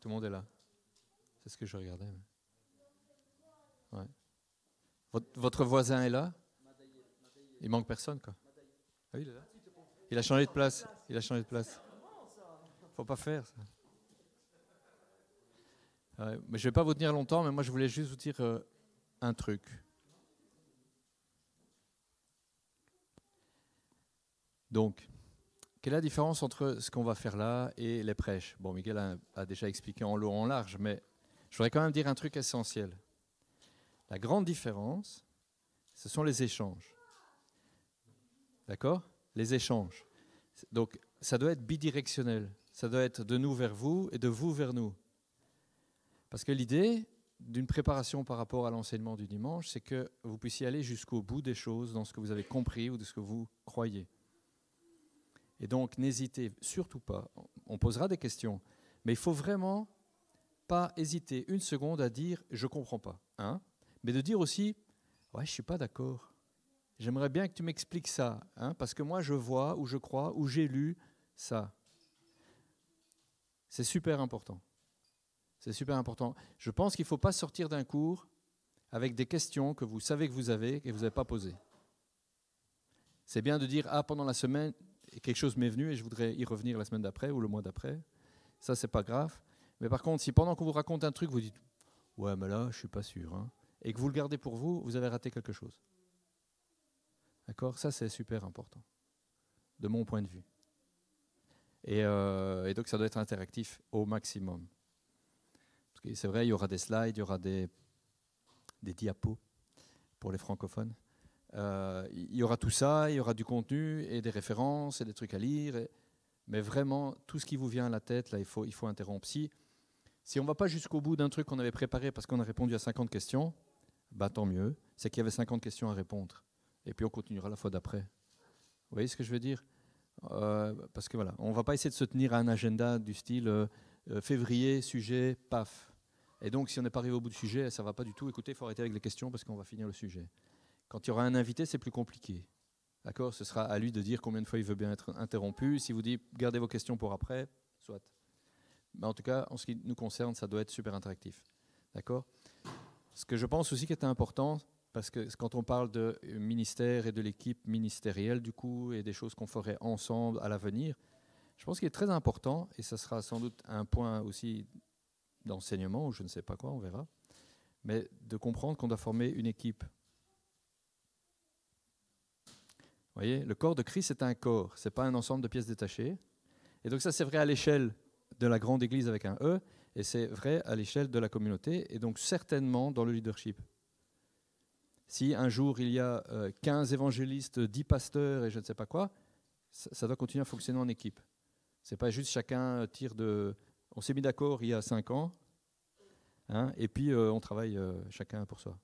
Tout le monde est là. C'est ce que je regardais. Ouais. Votre voisin est là? Il manque personne, quoi. Ah oui, il est là. Il a changé de place. Il a changé de place. Faut pas faire ça. Ouais, mais je vais pas vous tenir longtemps, mais moi je voulais juste vous dire un truc. Donc, quelle est la différence entre ce qu'on va faire là et les prêches? Bon, Miguel a déjà expliqué en long, en large, mais je voudrais quand même dire un truc essentiel. La grande différence, ce sont les échanges. D'accord? Les échanges. Donc, ça doit être bidirectionnel. Ça doit être de nous vers vous et de vous vers nous. Parce que l'idée d'une préparation par rapport à l'enseignement du dimanche, c'est que vous puissiez aller jusqu'au bout des choses dans ce que vous avez compris ou de ce que vous croyez. Et donc, n'hésitez surtout pas. On posera des questions, mais il ne faut vraiment pas hésiter une seconde à dire « je ne comprends pas hein », mais de dire aussi « ouais, je ne suis pas d'accord. J'aimerais bien que tu m'expliques ça, hein, parce que moi, je vois ou je crois ou j'ai lu ça. » C'est super important. C'est super important. Je pense qu'il ne faut pas sortir d'un cours avec des questions que vous savez que vous avez et que vous n'avez pas posées. C'est bien de dire « ah, pendant la semaine, quelque chose m'est venu et je voudrais y revenir la semaine d'après ou le mois d'après. » Ça, c'est pas grave. Mais par contre, si pendant qu'on vous raconte un truc, vous dites « ouais, mais là, je ne suis pas sûr hein, », et que vous le gardez pour vous, vous avez raté quelque chose. D'accord? Ça, c'est super important, de mon point de vue. Et donc, ça doit être interactif au maximum. Parce que c'est vrai, il y aura des slides, il y aura des diapos pour les francophones. Il y aura tout ça, il y aura du contenu et des références et des trucs à lire. Mais vraiment, tout ce qui vous vient à la tête, là, il faut interrompre. Si on ne va pas jusqu'au bout d'un truc qu'on avait préparé parce qu'on a répondu à 50 questions, bah, tant mieux. C'est qu'il y avait 50 questions à répondre. Et puis on continuera la fois d'après. Vous voyez ce que je veux dire? Parce que voilà, on ne va pas essayer de se tenir à un agenda du style février, sujet, paf. Et donc, si on n'est pas arrivé au bout du sujet, ça ne va pas du tout. Écoutez, il faut arrêter avec les questions parce qu'on va finir le sujet. Quand il y aura un invité, c'est plus compliqué. D'accord? Ce sera à lui de dire combien de fois il veut bien être interrompu. Si vous dites gardez vos questions pour après, soit. Mais en tout cas, en ce qui nous concerne, ça doit être super interactif. D'accord? Ce que je pense aussi qui est important, parce que quand on parle de ministère et de l'équipe ministérielle, du coup, et des choses qu'on ferait ensemble à l'avenir, je pense qu'il est très important, et ça sera sans doute un point aussi d'enseignement, ou je ne sais pas quoi, on verra, mais de comprendre qu'on doit former une équipe. Vous voyez, le corps de Christ est un corps, ce n'est pas un ensemble de pièces détachées. Et donc ça, c'est vrai à l'échelle de la grande église avec un E, et c'est vrai à l'échelle de la communauté, et donc certainement dans le leadership. Si un jour il y a 15 évangélistes, 10 pasteurs et je ne sais pas quoi, ça doit continuer à fonctionner en équipe. Ce n'est pas juste chacun tire de... On s'est mis d'accord il y a 5 ans, hein, et puis on travaille chacun pour soi.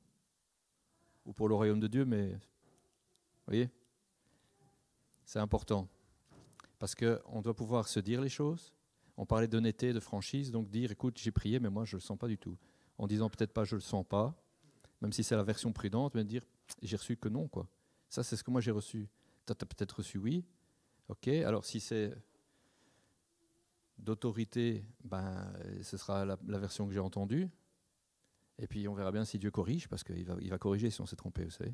Ou pour le royaume de Dieu, mais... Vous voyez ? C'est important. Parce qu'on doit pouvoir se dire les choses. On parlait d'honnêteté, de franchise, donc dire, écoute, j'ai prié, mais moi je ne le sens pas du tout. En disant peut-être pas, je ne le sens pas, même si c'est la version prudente, mais dire, j'ai reçu que non, quoi. Ça, c'est ce que moi j'ai reçu. Tu as peut-être reçu oui. Ok, alors si c'est d'autorité, ben, ce sera la version que j'ai entendue. Et puis on verra bien si Dieu corrige, parce qu'il va corriger si on s'est trompé, vous savez.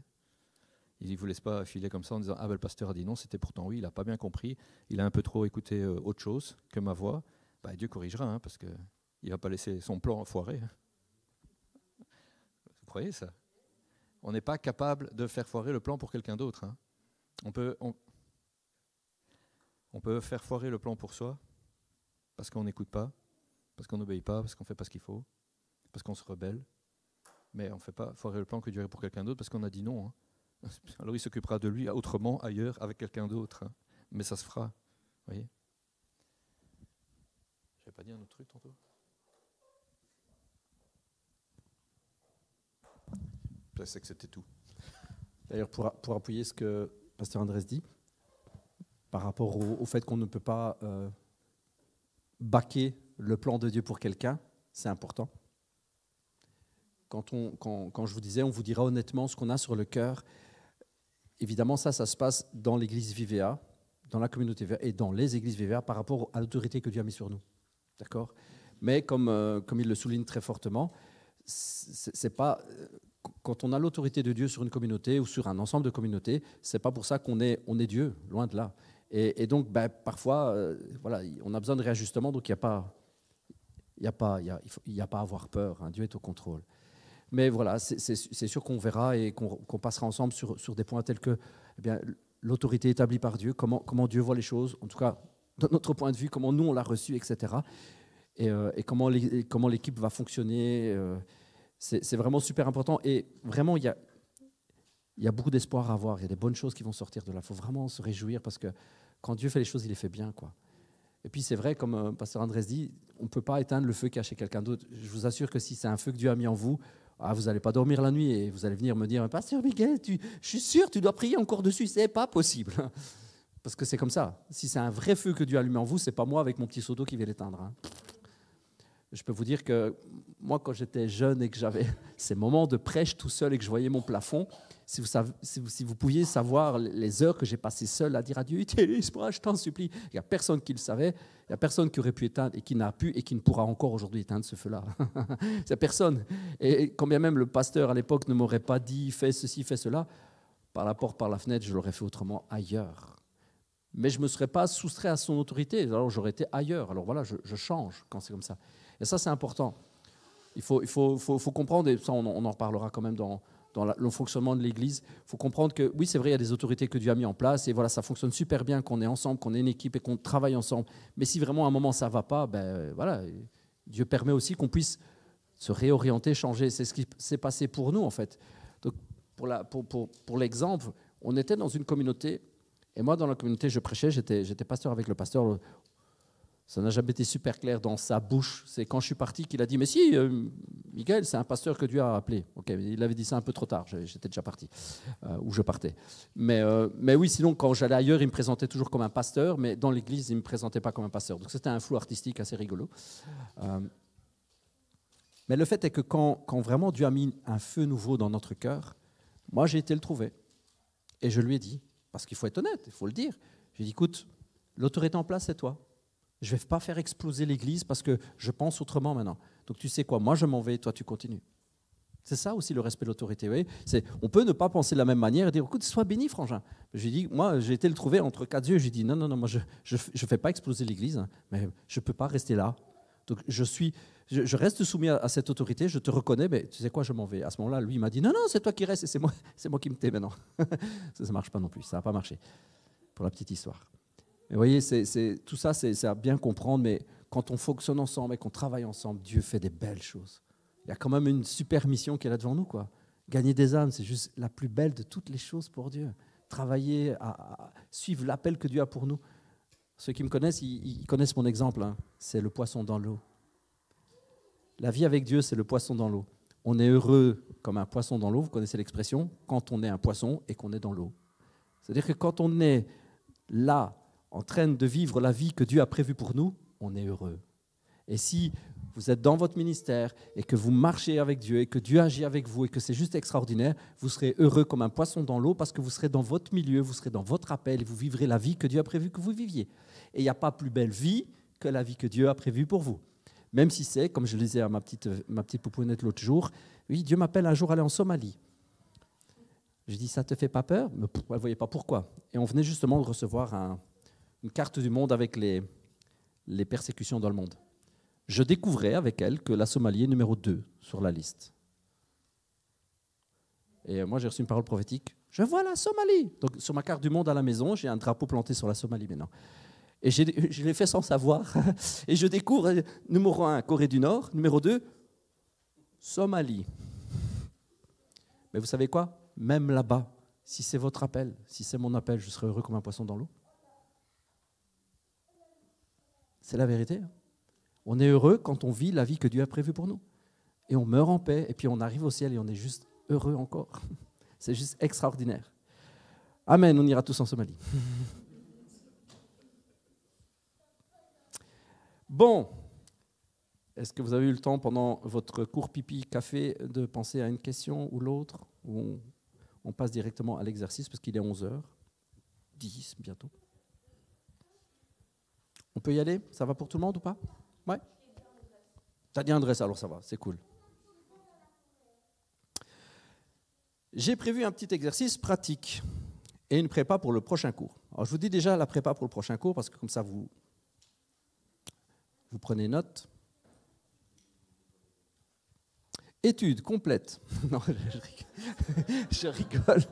Il ne vous laisse pas filer comme ça en disant « Ah ben le pasteur a dit non, c'était pourtant oui, il n'a pas bien compris, il a un peu trop écouté autre chose que ma voix. » Ben, Dieu corrigera, hein, parce qu'il ne va pas laisser son plan foirer. Vous croyez ça? On n'est pas capable de faire foirer le plan pour quelqu'un d'autre. Hein. On peut faire foirer le plan pour soi, parce qu'on n'écoute pas, parce qu'on n'obéit pas, parce qu'on ne fait pas ce qu'il faut, parce qu'on se rebelle. Mais on ne fait pas foirer le plan que Dieu a pour quelqu'un d'autre, parce qu'on a dit non. Hein. Alors il s'occupera de lui autrement, ailleurs, avec quelqu'un d'autre. Hein. Mais ça se fera. Vous voyez? Je n'avais pas dit un autre truc tantôt? Je sais que c'était tout. D'ailleurs, pour appuyer ce que Pasteur Andrés dit, par rapport au fait qu'on ne peut pas baquer le plan de Dieu pour quelqu'un, c'est important. Quand je vous disais, on vous dira honnêtement ce qu'on a sur le cœur. Évidemment, ça se passe dans l'église VVA, dans la communauté VVA et dans les églises VVA par rapport à l'autorité que Dieu a mise sur nous. D'accord ? Mais comme il le souligne très fortement, c'est pas, quand on a l'autorité de Dieu sur une communauté ou sur un ensemble de communautés, c'est pas pour ça qu'on est Dieu, loin de là. Et donc, parfois, voilà, on a besoin de réajustement, donc il n'y a pas à avoir peur. Hein, Dieu est au contrôle. Mais voilà, c'est sûr qu'on verra et qu'on passera ensemble sur des points tels que l'autorité établie par Dieu, comment Dieu voit les choses, en tout cas, de notre point de vue, comment nous on l'a reçu, etc. Et comment l'équipe va fonctionner. C'est vraiment super important. Et vraiment, il y a beaucoup d'espoir à avoir. Il y a des bonnes choses qui vont sortir de là. Il faut vraiment se réjouir parce que quand Dieu fait les choses, il les fait bien, quoi. Et puis c'est vrai, comme Pasteur Andrés dit, on ne peut pas éteindre le feu qui est chez quelqu'un d'autre. Je vous assure que si c'est un feu que Dieu a mis en vous, vous n'allez pas dormir la nuit et vous allez venir me dire « Pasteur Miguel, je suis sûr, tu dois prier encore dessus. » C'est pas possible. Parce que c'est comme ça. Si c'est un vrai feu que Dieu a allumé en vous, ce n'est pas moi avec mon petit seau d'eau qui vais l'éteindre. Hein. Je peux vous dire que moi, quand j'étais jeune et que j'avais ces moments de prêche tout seul et que je voyais mon plafond, si vous pouviez savoir les heures que j'ai passées seul à dire à Dieu, utilise-moi, je t'en supplie. Il n'y a personne qui le savait, il n'y a personne qui aurait pu éteindre et qui n'a pu et qui ne pourra encore aujourd'hui éteindre ce feu-là. C'est personne. Et quand bien même le pasteur à l'époque ne m'aurait pas dit, fais ceci, fais cela, par la porte, par la fenêtre, je l'aurais fait autrement ailleurs. Mais je ne me serais pas soustrait à son autorité, alors j'aurais été ailleurs. Alors voilà, je change quand c'est comme ça. Et ça, c'est important. Il faut comprendre, et ça, on en reparlera quand même dans le fonctionnement de l'Église. Il faut comprendre que, oui, c'est vrai, il y a des autorités que Dieu a mis en place, et voilà, ça fonctionne super bien, qu'on est ensemble, qu'on est une équipe et qu'on travaille ensemble. Mais si vraiment à un moment ça ne va pas, voilà, Dieu permet aussi qu'on puisse se réorienter, changer. C'est ce qui s'est passé pour nous, en fait. Donc, pour l'exemple, on était dans une communauté, et moi, dans la communauté, je prêchais, j'étais pasteur avec le pasteur. Ça n'a jamais été super clair dans sa bouche. C'est quand je suis parti qu'il a dit « Mais si, Miguel, c'est un pasteur que Dieu a appelé. » Ok, il avait dit ça un peu trop tard, j'étais déjà parti, ou je partais. Mais oui, sinon, quand j'allais ailleurs, il me présentait toujours comme un pasteur, mais dans l'église, il ne me présentait pas comme un pasteur. Donc c'était un flou artistique assez rigolo. Mais le fait est que quand vraiment Dieu a mis un feu nouveau dans notre cœur, moi j'ai été le trouver. Et je lui ai dit, parce qu'il faut être honnête, il faut le dire, j'ai dit « Écoute, l'autorité en place, c'est toi. Je ne vais pas faire exploser l'Église parce que je pense autrement maintenant. Donc tu sais quoi, moi je m'en vais et toi tu continues. » C'est ça aussi le respect de l'autorité. Vous voyez, on peut ne pas penser de la même manière et dire « Écoute, sois béni, frangin. » J'ai dit, moi j'ai été le trouver entre quatre yeux. J'ai dit « Non, moi je ne fais pas exploser l'Église, hein, mais je ne peux pas rester là. Donc je reste soumis à cette autorité, je te reconnais, mais tu sais quoi, je m'en vais. » À ce moment-là, lui il m'a dit « Non, c'est toi qui restes et c'est moi qui me tais maintenant. » Ça ne marche pas non plus, ça n'a pas marché, pour la petite histoire. Et vous voyez, tout ça, c'est à bien comprendre, mais quand on fonctionne ensemble et qu'on travaille ensemble, Dieu fait des belles choses. Il y a quand même une super mission qui est là devant nous, quoi. Gagner des âmes, c'est juste la plus belle de toutes les choses pour Dieu. Travailler, à suivre l'appel que Dieu a pour nous. Ceux qui me connaissent, ils connaissent mon exemple, hein. C'est le poisson dans l'eau. La vie avec Dieu, c'est le poisson dans l'eau. On est heureux comme un poisson dans l'eau, vous connaissez l'expression, quand on est un poisson et qu'on est dans l'eau. C'est-à-dire que quand on est là, en train de vivre la vie que Dieu a prévue pour nous, on est heureux. Et si vous êtes dans votre ministère et que vous marchez avec Dieu et que Dieu agit avec vous et que c'est juste extraordinaire, vous serez heureux comme un poisson dans l'eau parce que vous serez dans votre milieu, vous serez dans votre appel et vous vivrez la vie que Dieu a prévue que vous viviez. Et il n'y a pas plus belle vie que la vie que Dieu a prévue pour vous. Même si c'est, comme je le disais à ma petite poupounette l'autre jour, oui, Dieu m'appelle un jour à aller en Somalie. Je dis, ça ne te fait pas peur? Mais elle ne voyait pas pourquoi. Et on venait justement de recevoir une carte du monde avec les persécutions dans le monde. Je découvrais avec elle que la Somalie est numéro 2 sur la liste. Et moi, j'ai reçu une parole prophétique. Je vois la Somalie. Donc, sur ma carte du monde à la maison, j'ai un drapeau planté sur la Somalie maintenant. Et je l'ai fait sans savoir. Et je découvre numéro 1, Corée du Nord. Numéro 2, Somalie. Mais vous savez quoi? Même là-bas, si c'est votre appel, si c'est mon appel, je serai heureux comme un poisson dans l'eau. C'est la vérité. On est heureux quand on vit la vie que Dieu a prévue pour nous. Et on meurt en paix, et puis on arrive au ciel et on est juste heureux encore. C'est juste extraordinaire. Amen, on ira tous en Somalie. Bon, est-ce que vous avez eu le temps pendant votre cours pipi-café de penser à une question ou l'autre? Ou on passe directement à l'exercice parce qu'il est 11h10 bientôt. On peut y aller? Ça va pour tout le monde ou pas? Ouais. T'as dit Andrés, alors ça va, c'est cool. J'ai prévu un petit exercice pratique et une prépa pour le prochain cours. Alors, je vous dis déjà la prépa pour le prochain cours, parce que comme ça, vous prenez note. Étude complète. Non, je rigole.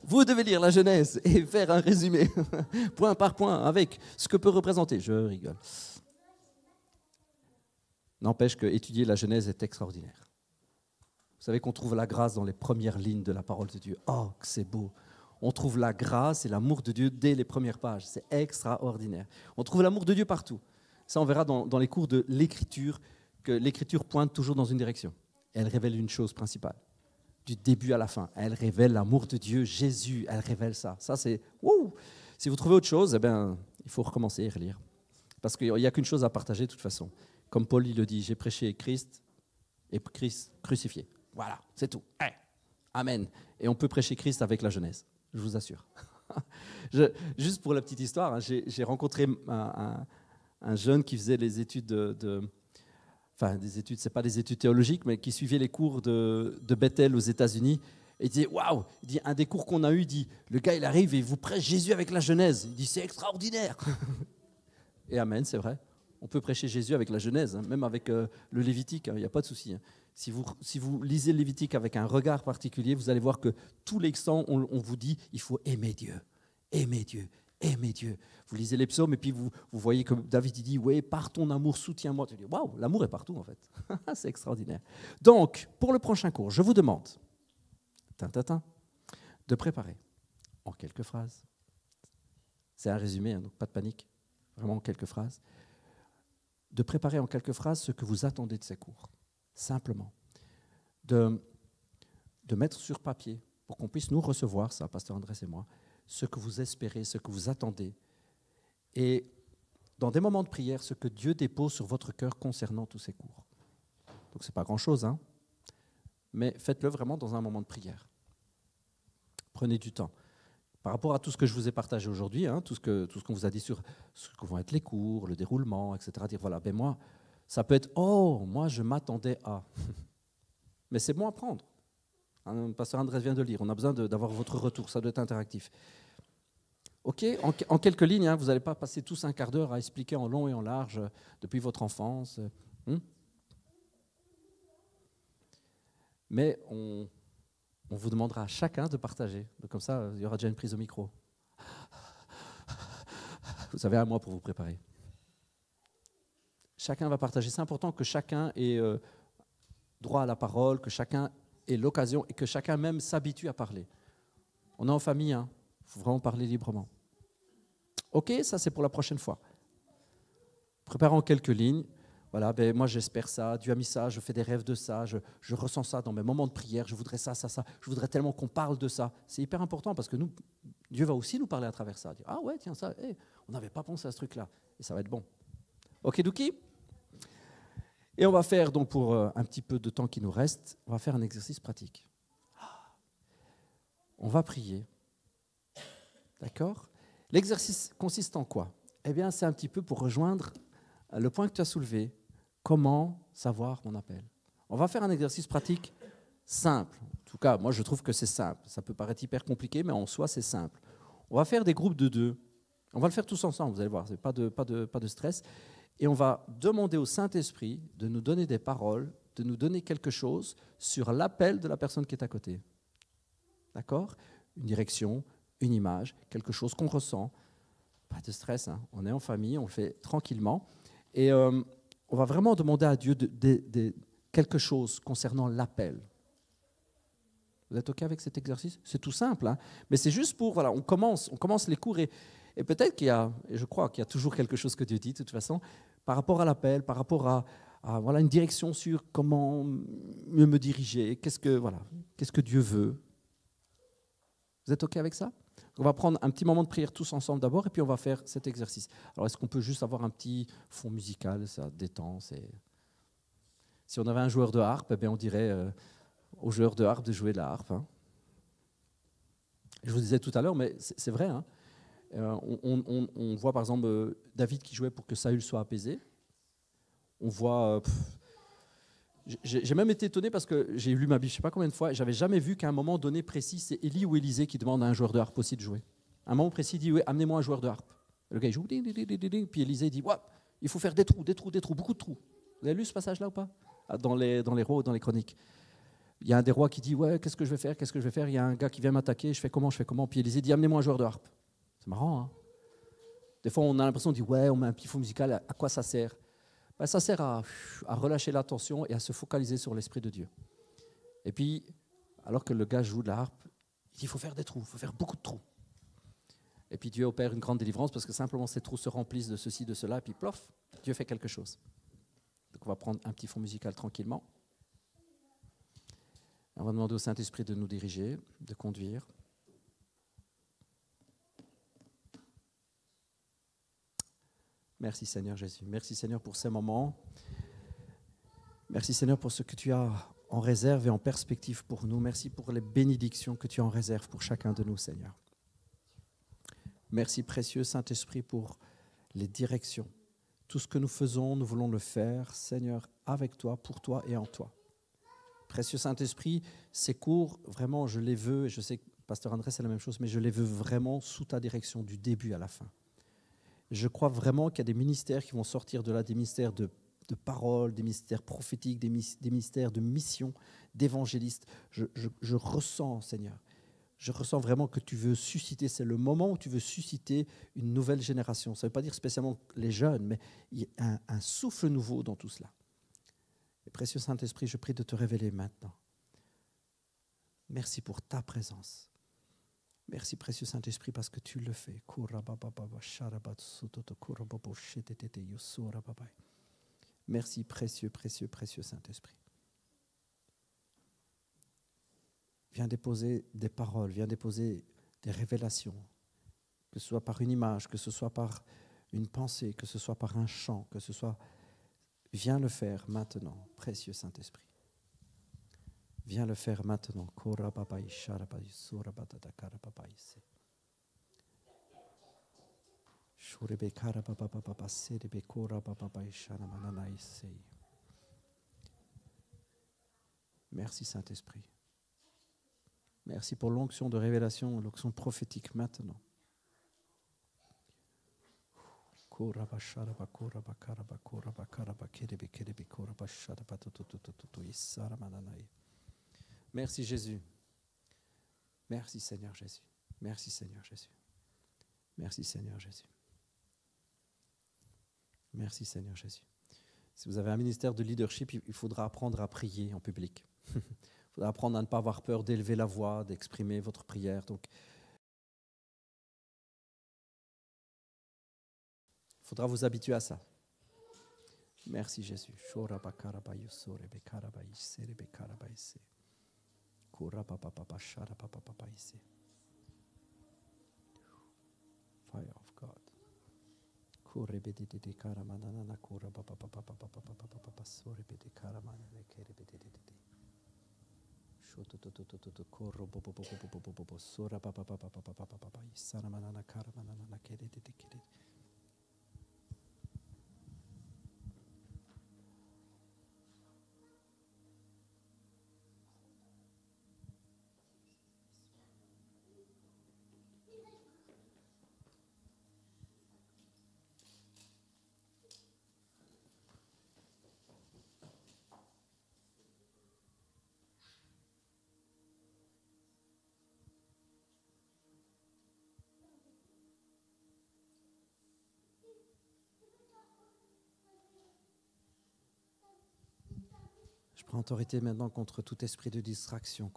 Vous devez lire la Genèse et faire un résumé, point par point, avec ce que peut représenter. Je rigole. N'empêche que étudier la Genèse est extraordinaire. Vous savez qu'on trouve la grâce dans les premières lignes de la parole de Dieu. Oh, que c'est beau. On trouve la grâce et l'amour de Dieu dès les premières pages. C'est extraordinaire. On trouve l'amour de Dieu partout. Ça, on verra dans les cours de l'Écriture, que l'Écriture pointe toujours dans une direction. Elle révèle une chose principale. Du début à la fin, elle révèle l'amour de Dieu, Jésus, elle révèle ça. Ça, c'est... Wouh. Si vous trouvez autre chose, eh bien, il faut recommencer et relire. Parce qu'il n'y a qu'une chose à partager de toute façon. Comme Paul il le dit, j'ai prêché Christ et Christ crucifié. Voilà, c'est tout. Amen. Et on peut prêcher Christ avec la Genèse, je vous assure. Juste pour la petite histoire, hein, j'ai rencontré un jeune qui faisait les études enfin, des études, c'est pas des études théologiques, mais qui suivait les cours de Bethel aux États-Unis. Et il disait, waouh, il dit, un des cours qu'on a eu, il dit, le gars il arrive et il vous prêche Jésus avec la Genèse. Il dit, c'est extraordinaire. Et amen, c'est vrai. On peut prêcher Jésus avec la Genèse, hein, même avec le Lévitique, il n'y a pas de souci. Hein. Si vous lisez le Lévitique avec un regard particulier, vous allez voir que tous les sens, on vous dit, il faut aimer Dieu, aimer Dieu, aimer Dieu. Vous lisez les psaumes et puis vous voyez que David il dit, ouais, par ton amour, soutiens-moi. Tu dis, waouh, l'amour est partout en fait. C'est extraordinaire. Donc, pour le prochain cours, je vous demande de préparer en quelques phrases. C'est un résumé, hein, donc pas de panique, vraiment en quelques phrases. De préparer en quelques phrases ce que vous attendez de ces cours. Simplement. De mettre sur papier, pour qu'on puisse nous recevoir, ça, Pasteur Andrés et moi, ce que vous espérez, ce que vous attendez. Et dans des moments de prière, ce que Dieu dépose sur votre cœur concernant tous ces cours. Donc, ce n'est pas grand-chose, hein, mais faites-le vraiment dans un moment de prière. Prenez du temps. Par rapport à tout ce que je vous ai partagé aujourd'hui, hein, tout ce qu'on vous a dit sur ce que vont être les cours, le déroulement, etc., dire voilà, ben moi, ça peut être, oh, moi je m'attendais à. Mais c'est bon à prendre. Hein, Pasteur Andrés vient de lire, on a besoin d'avoir votre retour, ça doit être interactif. Ok, en quelques lignes, hein, vous n'allez pas passer tous un quart d'heure à expliquer en long et en large depuis votre enfance. Mais on vous demandera à chacun de partager. Donc comme ça, il y aura déjà une prise au micro. Vous avez un mois pour vous préparer. Chacun va partager. C'est important que chacun ait droit à la parole, que chacun ait l'occasion et que chacun même s'habitue à parler. On est en famille, hein. Il faut vraiment parler librement. Ok, ça c'est pour la prochaine fois. Préparez en quelques lignes. Voilà, ben moi j'espère ça, Dieu a mis ça, je fais des rêves de ça, je ressens ça dans mes moments de prière, je voudrais ça, je voudrais tellement qu'on parle de ça. C'est hyper important parce que nous, Dieu va aussi nous parler à travers ça. Dire, ah ouais, tiens ça, on n'avait pas pensé à ce truc-là. Et ça va être bon. Ok, Douki? Et on va faire, donc pour un petit peu de temps qui nous reste, on va faire un exercice pratique. On va prier. D'accord? L'exercice consiste en quoi? Eh bien, c'est un petit peu pour rejoindre le point que tu as soulevé. Comment savoir mon appel? On va faire un exercice pratique simple. En tout cas, moi, je trouve que c'est simple. Ça peut paraître hyper compliqué, mais en soi, c'est simple. On va faire des groupes de 2. On va le faire tous ensemble, vous allez voir. Pas de stress. Et on va demander au Saint-Esprit de nous donner des paroles, de nous donner quelque chose sur l'appel de la personne qui est à côté. D'accord? Une direction, une image, quelque chose qu'on ressent. Pas de stress, hein. On est en famille, on le fait tranquillement. Et on va vraiment demander à Dieu quelque chose concernant l'appel. Vous êtes OK avec cet exercice? C'est tout simple, hein, mais c'est juste pour, voilà, on commence les cours et peut-être qu'il y a, et je crois qu'il y a toujours quelque chose que Dieu dit de toute façon, par rapport à l'appel, par rapport à voilà, une direction sur comment mieux me diriger, qu'est-ce que Dieu veut. Vous êtes OK avec ça? On va prendre un petit moment de prière tous ensemble d'abord et puis on va faire cet exercice. Alors, est-ce qu'on peut juste avoir un petit fond musical? Ça détend. Si on avait un joueur de harpe, eh bien, on dirait au joueur de harpe de jouer de la harpe. Hein. Je vous disais tout à l'heure, mais c'est vrai. Hein. On voit par exemple David qui jouait pour que Saül soit apaisé. On voit... j'ai même été étonné parce que j'ai lu ma Bible je ne sais pas combien de fois, et je n'avais jamais vu qu'à un moment donné précis, c'est Élie ou Élisée qui demande à un joueur de harpe aussi de jouer. À un moment précis, il dit, oui, amenez-moi un joueur de harpe. Et le gars, il joue, ding, ding, ding, ding, ding, puis Élisée dit, ouais, il faut faire des trous, beaucoup de trous. Vous avez lu ce passage-là ou pas? Dans les rois ou dans les chroniques. Il y a un des rois qui dit, ouais, qu'est-ce que je vais faire? Il y a un gars qui vient m'attaquer, je fais comment? Puis Élisée dit, amenez-moi un joueur de harpe. C'est marrant, hein? Des fois, on a l'impression, on dit, ouais, on met un pifon musical, à quoi ça sert? Ben, ça sert à relâcher l'attention et à se focaliser sur l'Esprit de Dieu. Et puis, alors que le gars joue de la harpe, il dit, il faut faire des trous, il faut faire beaucoup de trous. Et puis Dieu opère une grande délivrance parce que simplement ces trous se remplissent de ceci, de cela, et puis plof, Dieu fait quelque chose. Donc on va prendre un petit fond musical tranquillement. On va demander au Saint-Esprit de nous diriger, de conduire. Merci Seigneur Jésus. Merci Seigneur pour ces moments. Merci Seigneur pour ce que tu as en réserve et en perspective pour nous. Merci pour les bénédictions que tu as en réserve pour chacun de nous, Seigneur. Merci précieux Saint-Esprit pour les directions. Tout ce que nous faisons, nous voulons le faire, Seigneur, avec toi, pour toi et en toi. Précieux Saint-Esprit, ces cours, vraiment, je les veux, et je sais que Pasteur André, c'est la même chose, mais je les veux vraiment sous ta direction, du début à la fin. Je crois vraiment qu'il y a des ministères qui vont sortir de là, des ministères de parole, des ministères prophétiques, des ministères de mission, d'évangélistes. Je ressens, Seigneur, je ressens vraiment que tu veux susciter, c'est le moment où tu veux susciter une nouvelle génération. Ça ne veut pas dire spécialement les jeunes, mais il y a un souffle nouveau dans tout cela. Et précieux Saint-Esprit, je prie de te révéler maintenant. Merci pour ta présence. Merci précieux Saint-Esprit parce que tu le fais. Merci précieux, précieux, précieux Saint-Esprit. Viens déposer des paroles, viens déposer des révélations, que ce soit par une image, que ce soit par une pensée, que ce soit par un chant, que ce soit... Viens le faire maintenant, précieux Saint-Esprit. Viens le faire maintenant. Merci Saint-Esprit. Merci pour l'onction de révélation, l'onction prophétique maintenant. Merci Jésus. Merci Seigneur Jésus. Merci Seigneur Jésus. Merci Seigneur Jésus. Merci Seigneur Jésus. Si vous avez un ministère de leadership, il faudra apprendre à prier en public. Il faudra apprendre à ne pas avoir peur d'élever la voix, d'exprimer votre prière. Donc, il faudra vous habituer à ça. Merci Jésus. Fire of God. Je prends autorité maintenant contre tout esprit de distraction,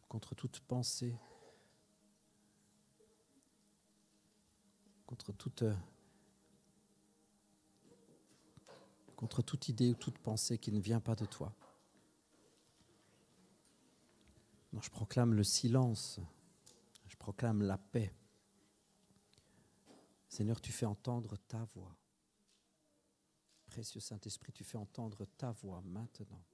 contre toute pensée, contre toute idée ou toute pensée qui ne vient pas de toi. Non, je proclame le silence, je proclame la paix. Seigneur, tu fais entendre ta voix. Précieux Saint-Esprit, tu fais entendre ta voix maintenant.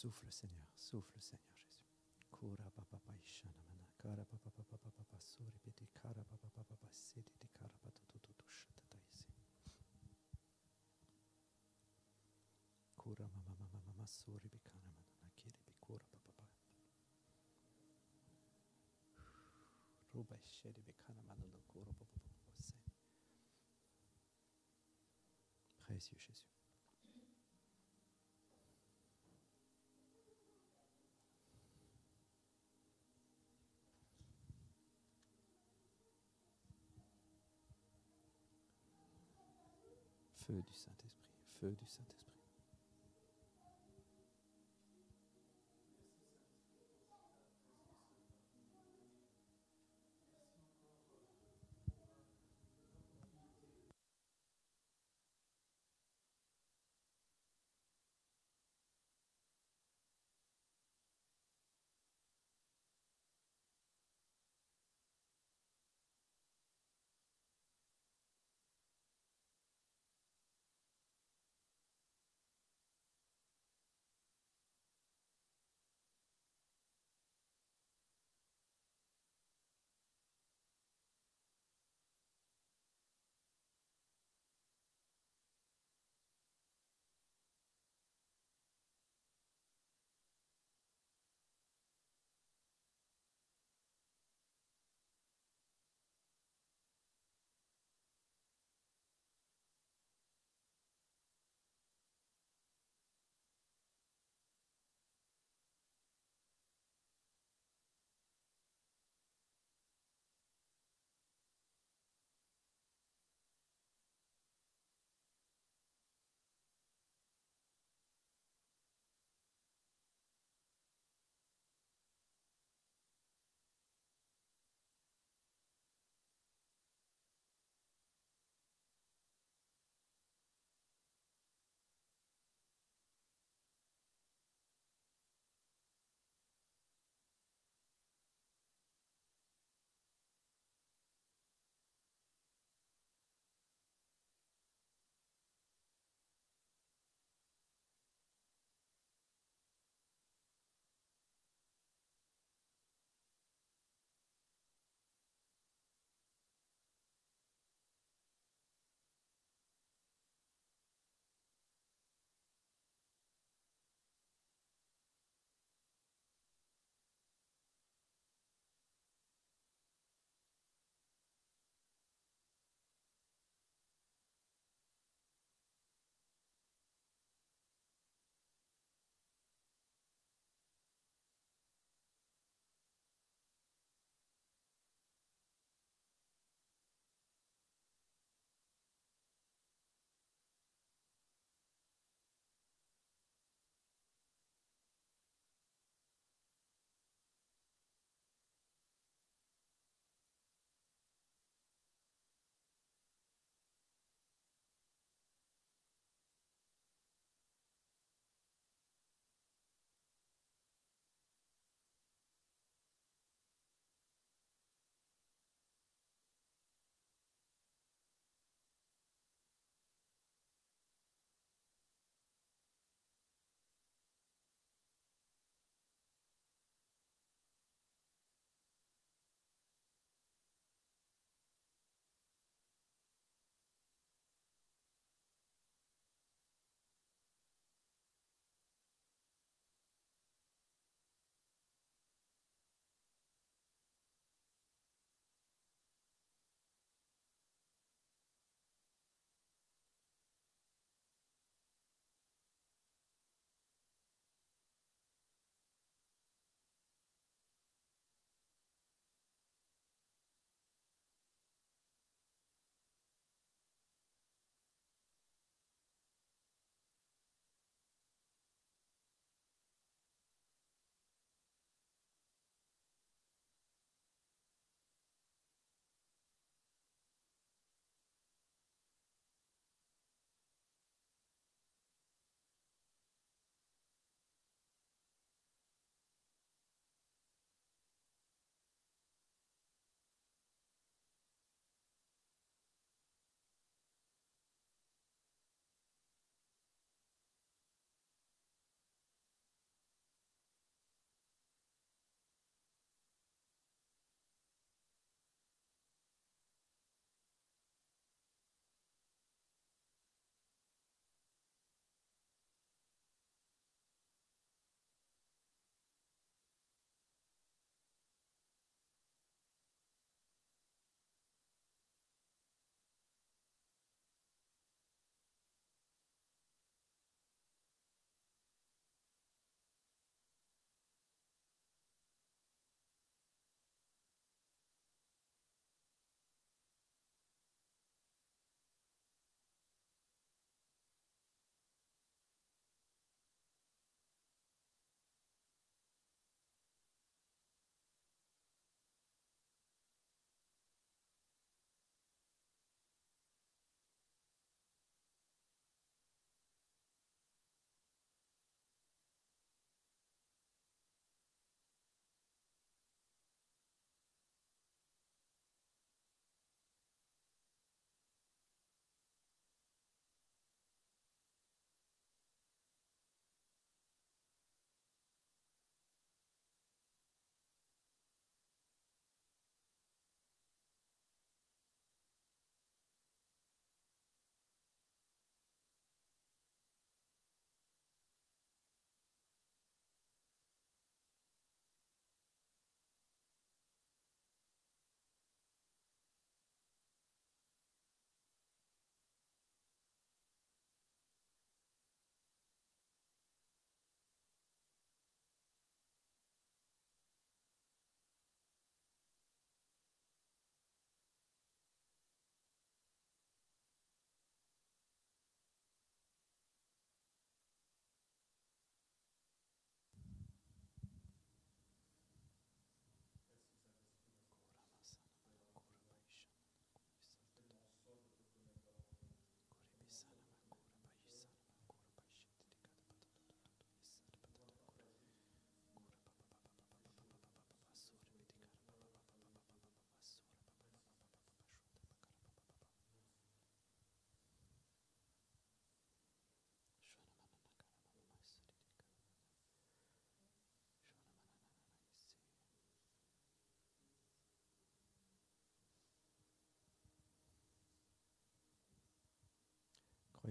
Souffle, Seigneur, souffle, Seigneur Jésus. Kura papa pa ishana mana, kara papa papa papa suri beti, kara papa papa sedi di kara pata tutu shatata isi. Kura mama mama mama suri bikana mana, nakiri bikura papa papa. Ruba shedi bikana mana no kura papa papa se. Précieux Jésus. Feu du Saint-Esprit, feu du Saint-Esprit.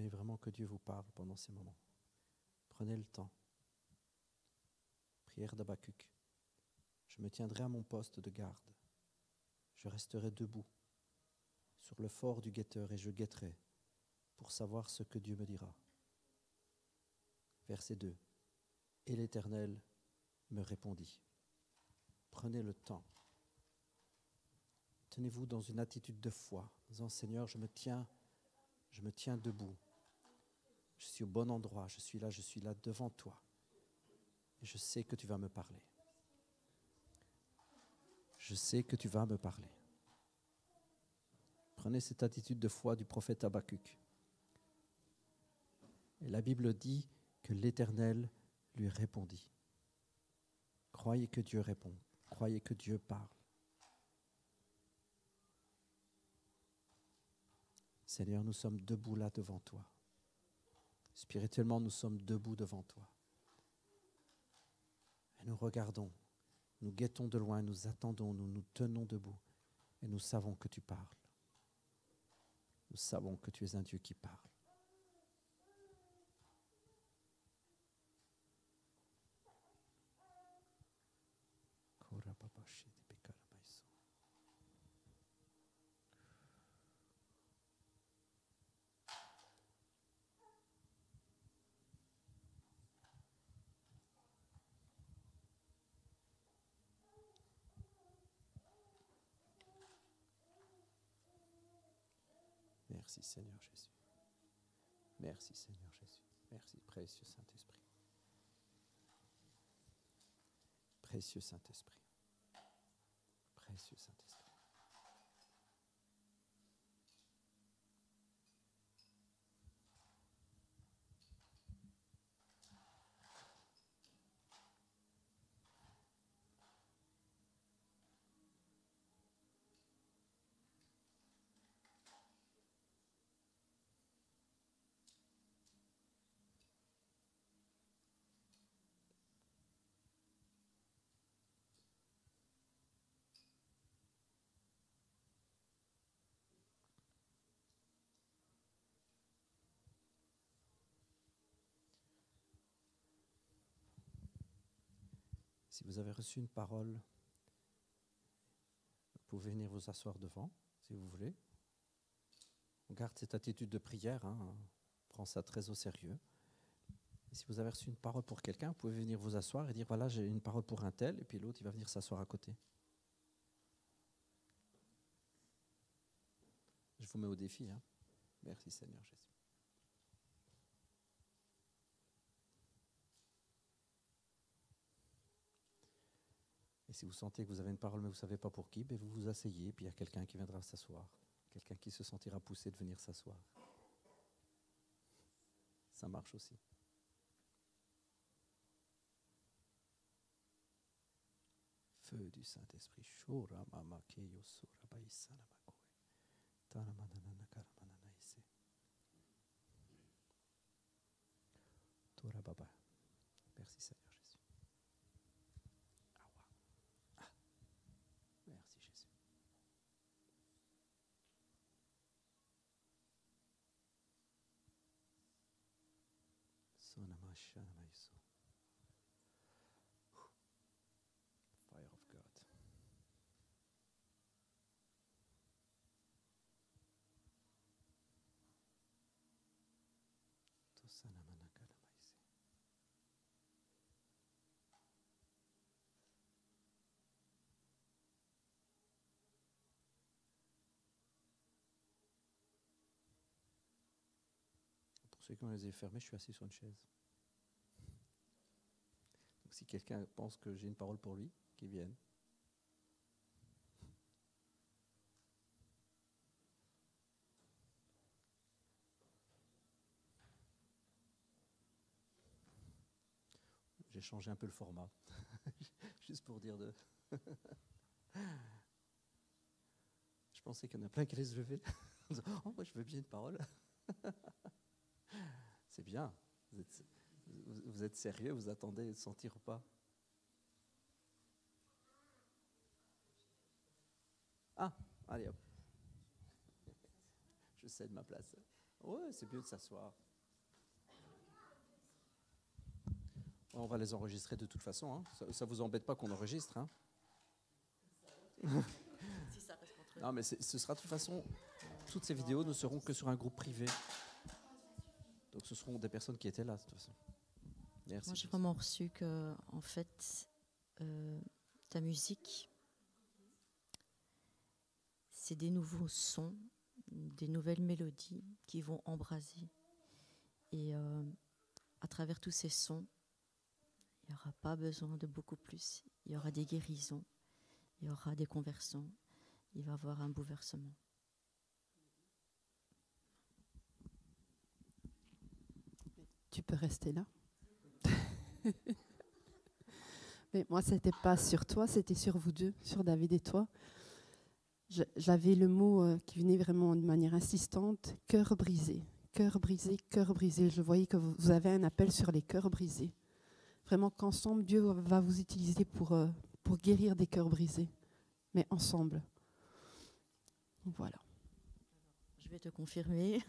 J'aimerais vraiment que Dieu vous parle pendant ces moments. Prenez le temps. Prière d'Habakkuk. Je me tiendrai à mon poste de garde. Je resterai debout sur le fort du guetteur et je guetterai pour savoir ce que Dieu me dira. Verset 2. Et l'Éternel me répondit. Prenez le temps. Tenez-vous dans une attitude de foi, en disant Seigneur, je me tiens debout. Je suis au bon endroit, je suis là devant toi. Et je sais que tu vas me parler. Je sais que tu vas me parler. Prenez cette attitude de foi du prophète Habakkuk. Et la Bible dit que l'Éternel lui répondit. Croyez que Dieu répond. Croyez que Dieu parle. Seigneur, nous sommes debout là devant toi. Spirituellement, nous sommes debout devant toi. Et nous regardons, nous guettons de loin, nous attendons, nous nous tenons debout. Et nous savons que tu parles. Nous savons que tu es un Dieu qui parle. Merci Seigneur Jésus. Merci Seigneur Jésus. Merci précieux Saint-Esprit. Précieux Saint-Esprit. Précieux Saint-Esprit. Si vous avez reçu une parole, vous pouvez venir vous asseoir devant, si vous voulez. On garde cette attitude de prière, on prend ça très au sérieux. Et si vous avez reçu une parole pour quelqu'un, vous pouvez venir vous asseoir et dire, voilà, j'ai une parole pour un tel, et puis l'autre, il va venir s'asseoir à côté. Je vous mets au défi. Merci Seigneur Jésus. Et si vous sentez que vous avez une parole mais vous ne savez pas pour qui, vous vous asseyez, puis il y a quelqu'un qui viendra s'asseoir. Quelqu'un qui se sentira poussé de venir s'asseoir. Ça marche aussi. Feu du Saint-Esprit. Merci Seigneur Jésus. Merci Jésus. Fire of God. Pour ceux qui ont les yeux fermés, je suis assis sur une chaise. Donc si quelqu'un pense que j'ai une parole pour lui, qu'il vienne. J'ai changé un peu le format, juste pour dire de... Je pensais qu'il y en a plein qui allaient se lever. Oh, moi je veux bien une parole. C'est bien. Vous êtes sérieux, vous attendez de sentir ou pas? Ah, allez hop. Je cède ma place. Ouais, c'est mieux de s'asseoir. On va les enregistrer de toute façon. Hein. Ça vous embête pas qu'on enregistre, hein? Si ça reste entre Non, mais ce sera de toute façon, toutes ces vidéos ne seront que sur un groupe privé. Donc ce seront des personnes qui étaient là, de toute façon. Merci. Moi, j'ai vraiment reçu que, en fait, ta musique, c'est des nouveaux sons, des nouvelles mélodies qui vont embraser. Et à travers tous ces sons, il n'y aura pas besoin de beaucoup plus. Il y aura des guérisons, il y aura des conversions, il va y avoir un bouleversement. Tu peux rester là. Mais moi, c'était pas sur toi, c'était sur vous deux, sur David et toi. J'avais le mot qui venait vraiment de manière insistante, cœur brisé. Cœur brisé, cœur brisé. Je voyais que vous avez un appel sur les cœurs brisés. Vraiment qu'ensemble, Dieu va vous utiliser pour guérir des cœurs brisés. Mais ensemble. Voilà. Je vais te confirmer.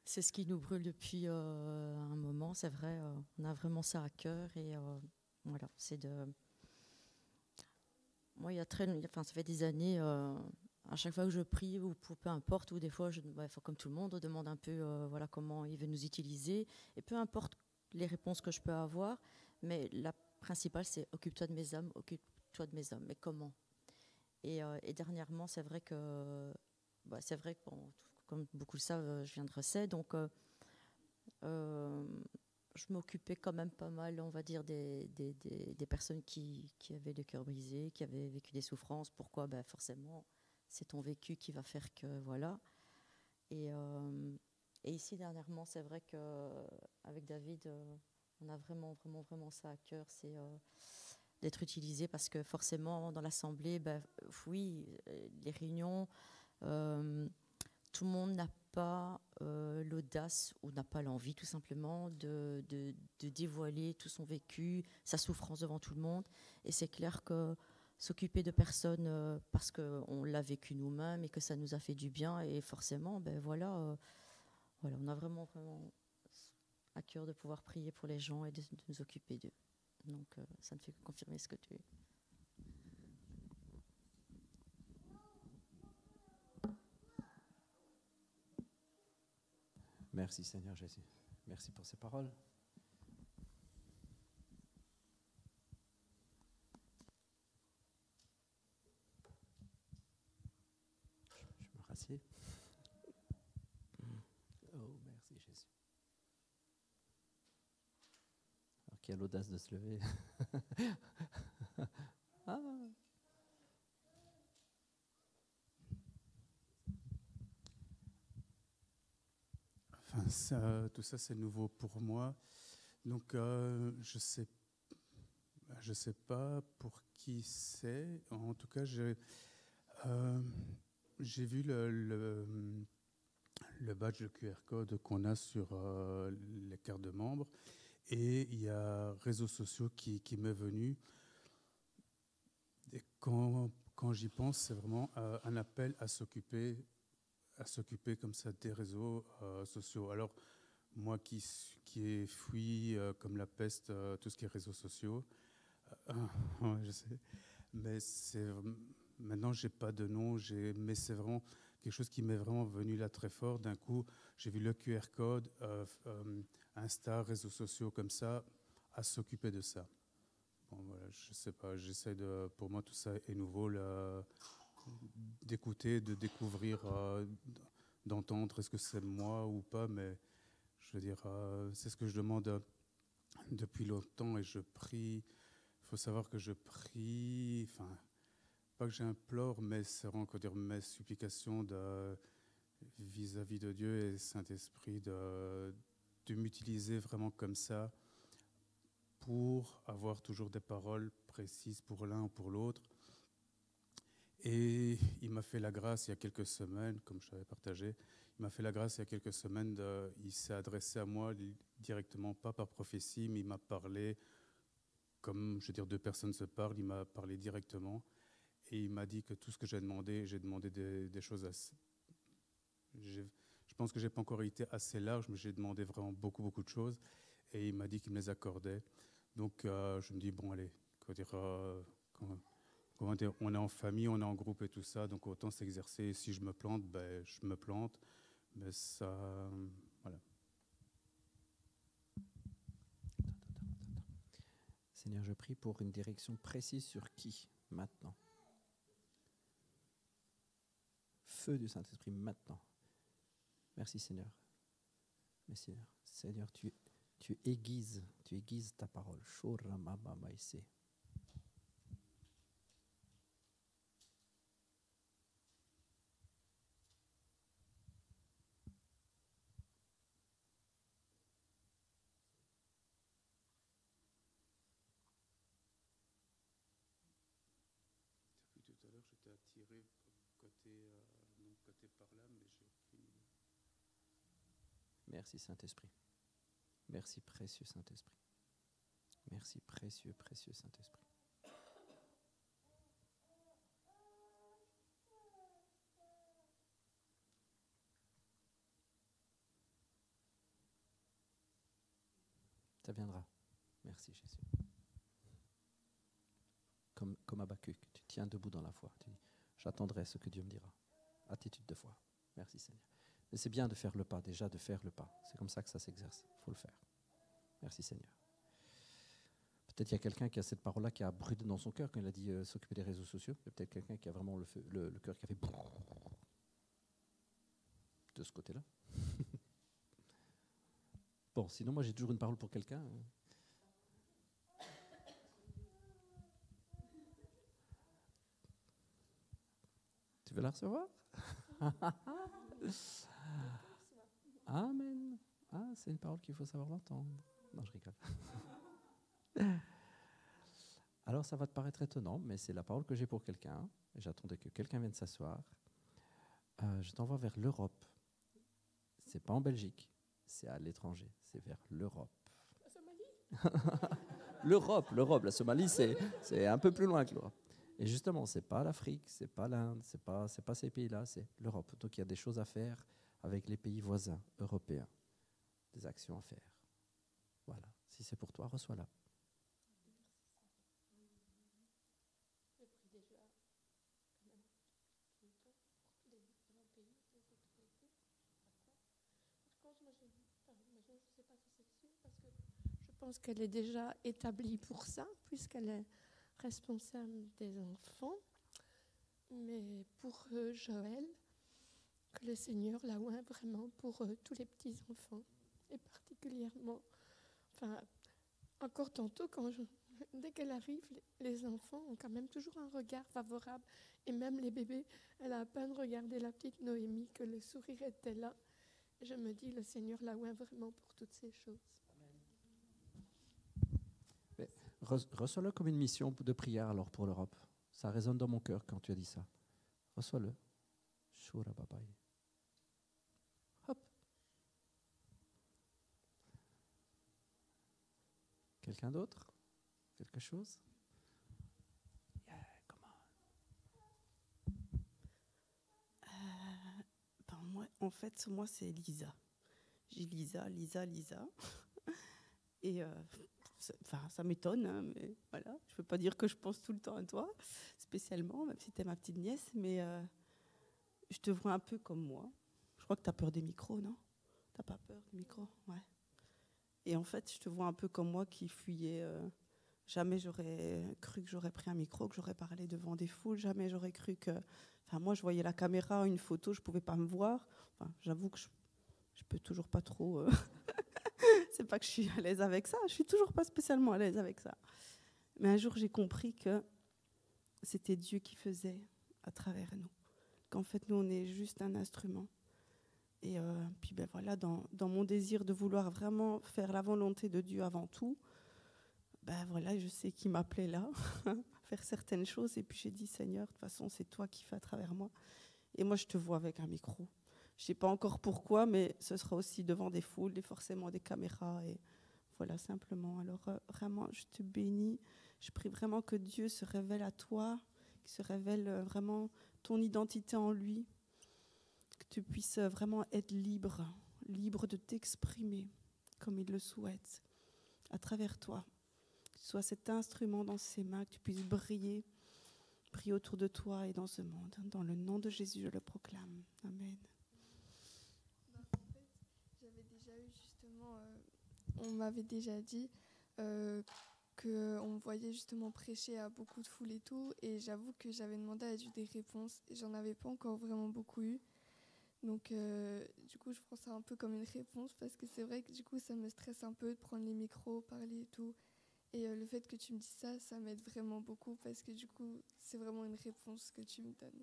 C'est ce qui nous brûle depuis un moment, c'est vrai. On a vraiment ça à cœur et voilà, c'est de. Moi, ça fait des années. À chaque fois que je prie ou peu importe, ou des fois, comme tout le monde, on demande un peu, voilà, comment il veut nous utiliser, et peu importe les réponses que je peux avoir, mais la principale, c'est occupe-toi de mes âmes, occupe-toi de mes hommes. Mais comment? Et dernièrement, c'est vrai que, bon, comme beaucoup le savent, je viens de Recet, donc je m'occupais quand même pas mal, on va dire, des personnes qui avaient le cœur brisé, qui avaient vécu des souffrances. Pourquoi? Ben, forcément, c'est ton vécu qui va faire que, voilà. Et ici, dernièrement, c'est vrai qu'avec David, on a vraiment, vraiment, vraiment ça à cœur, c'est d'être utilisé, parce que forcément, dans l'Assemblée, ben, oui, les réunions, tout le monde n'a pas l'audace ou n'a pas l'envie, tout simplement, de dévoiler tout son vécu, sa souffrance devant tout le monde. Et c'est clair que s'occuper de personnes parce qu'on l'a vécu nous-mêmes et que ça nous a fait du bien, et forcément, ben voilà, voilà, on a vraiment, vraiment à cœur de pouvoir prier pour les gens et de nous occuper d'eux. Donc ça ne fait que confirmer ce que tu... Merci Seigneur Jésus. Merci pour ces paroles. Je me rassieds. Oh, merci Jésus. Alors qui a l'audace de se lever. Ah. Enfin, tout ça, c'est nouveau pour moi. Donc, je sais pas pour qui c'est. En tout cas, j'ai vu le badge, le QR code qu'on a sur les cartes de membres. Et il y a réseaux sociaux qui m'est venu. Et quand j'y pense, c'est vraiment un appel à s'occuper comme ça des réseaux sociaux. Alors, moi qui ai fui comme la peste tout ce qui est réseaux sociaux, ouais, je sais, mais maintenant, j'ai pas de nom, mais c'est vraiment quelque chose qui m'est vraiment venu là très fort. D'un coup, j'ai vu le QR code, Insta, réseaux sociaux comme ça, à s'occuper de ça. Bon, voilà, je sais pas, pour moi, tout ça est nouveau, là, d'écouter, de découvrir, d'entendre est-ce que c'est moi ou pas, mais je veux dire, c'est ce que je demande depuis longtemps, et je prie. Il faut savoir que je prie, enfin, pas que j'implore, mais c'est vraiment dire mes supplications vis-à-vis de Dieu et Saint-Esprit de m'utiliser vraiment comme ça pour avoir toujours des paroles précises pour l'un ou pour l'autre. Et il m'a fait la grâce il y a quelques semaines, comme je t'avais partagé, il m'a fait la grâce il y a quelques semaines, il s'est adressé à moi directement, pas par prophétie, mais il m'a parlé, comme je veux dire, deux personnes se parlent, il m'a parlé directement. Et il m'a dit que tout ce que j'ai demandé des choses assez... Je Je pense que je n'ai pas encore été assez large, mais j'ai demandé vraiment beaucoup de choses. Et il m'a dit qu'il me les accordait. Donc, je me dis, bon, allez, comment dire, on est en famille, on est en groupe et tout ça, donc autant s'exercer. Si je me plante, ben, je me plante. Mais ça, voilà. Seigneur, je prie pour une direction précise sur qui maintenant. Feu du Saint-Esprit maintenant. Merci Seigneur. Merci Seigneur, tu aiguises ta parole. Tout à l'heure, j'étais attiré côté par là, mais j'ai aucune... Merci Saint-Esprit. Merci précieux Saint-Esprit. Merci précieux Saint-Esprit. Ça viendra. Merci Jésus. Comme Habakkuk, tu tiens debout dans la foi. Tu dis, j'attendrai ce que Dieu me dira. Attitude de foi. Merci Seigneur. Mais c'est bien de faire le pas, déjà de faire le pas. C'est comme ça que ça s'exerce. Il faut le faire. Merci Seigneur. Peut-être il y a quelqu'un qui a cette parole-là qui a brûlé dans son cœur quand il a dit s'occuper des réseaux sociaux. Il y a peut-être quelqu'un qui a vraiment le cœur qui a fait de ce côté-là. Bon, sinon moi j'ai toujours une parole pour quelqu'un. Tu veux la recevoir? Amen. Ah, c'est une parole qu'il faut savoir l'entendre. Non, je rigole. Alors, ça va te paraître étonnant, mais c'est la parole que j'ai pour quelqu'un. J'attendais que quelqu'un vienne s'asseoir. Je t'envoie vers l'Europe. C'est pas en Belgique, c'est à l'étranger. C'est vers l'Europe. La Somalie? L'Europe. La Somalie, c'est un peu plus loin que l'Europe. Et justement, c'est pas l'Afrique, c'est pas l'Inde, c'est pas ces pays-là, c'est l'Europe. Donc, il y a des choses à faire avec les pays voisins européens. Des actions à faire. Voilà. Si c'est pour toi, reçois-la. J'ai pris déjà quand même longtemps pour tous les différents pays, les autorités. Par contre, moi, je ne sais pas si c'est sûr, parce que je pense qu'elle est déjà établie pour ça, puisqu'elle est responsable des enfants. Mais pour Joël, que le Seigneur l'a oint vraiment pour tous les petits-enfants. Et particulièrement, enfin, encore tantôt, dès qu'elle arrive, les enfants ont quand même toujours un regard favorable. Et même les bébés, elle a à peine regardé la petite Noémie, que le sourire était là. Et je me dis, le Seigneur l'a oint vraiment pour toutes ces choses. Reçois-le comme une mission de prière alors pour l'Europe. Ça résonne dans mon cœur quand tu as dit ça. Reçois-le. Shura babai. Hop. Quelqu'un d'autre? Quelque chose? Yeah, come on. Moi, en fait, moi, c'est Lisa. J'ai Lisa. Et ça m'étonne, hein, mais voilà. Je ne peux pas dire que je pense tout le temps à toi, spécialement, même si tu es ma petite nièce, mais je te vois un peu comme moi. Je crois que tu as peur des micros, non? Tu n'as pas peur des micros? Ouais. Et en fait, je te vois un peu comme moi qui fuyais. Jamais j'aurais cru que j'aurais pris un micro, que j'aurais parlé devant des foules. Jamais j'aurais cru que... Enfin, moi, je voyais la caméra, une photo, je ne pouvais pas me voir. Enfin, j'avoue que je peux toujours pas trop... C'est pas que je suis à l'aise avec ça, je suis toujours pas spécialement à l'aise avec ça. Mais un jour, j'ai compris que c'était Dieu qui faisait à travers nous. Qu'en fait, nous, on est juste un instrument. Et puis, ben voilà, dans mon désir de vouloir vraiment faire la volonté de Dieu avant tout, ben voilà, je sais qu'il m'appelait là, faire certaines choses. Et puis, j'ai dit, Seigneur, de toute façon, c'est toi qui fais à travers moi. Et moi, je te vois avec un micro. Je ne sais pas encore pourquoi, mais ce sera aussi devant des foules, et forcément des caméras. Et voilà, simplement. Alors, vraiment, je te bénis. Je prie vraiment que Dieu se révèle à toi, qu'il se révèle vraiment ton identité en lui, que tu puisses vraiment être libre, libre de t'exprimer comme il le souhaite, à travers toi. Que tu sois cet instrument dans ses mains, que tu puisses briller autour de toi et dans ce monde. Dans le nom de Jésus, je le proclame. Amen. En fait, j'avais déjà eu justement, on m'avait déjà dit qu'on me voyait justement prêcher à beaucoup de foules et tout, et j'avoue que j'avais demandé à Dieu des réponses, et j'en avais pas encore vraiment beaucoup eu. Donc du coup, je prends ça un peu comme une réponse, parce que c'est vrai que du coup, ça me stresse un peu de prendre les micros, parler et tout. Et le fait que tu me dises ça, ça m'aide vraiment beaucoup, parce que du coup, c'est vraiment une réponse que tu me donnes.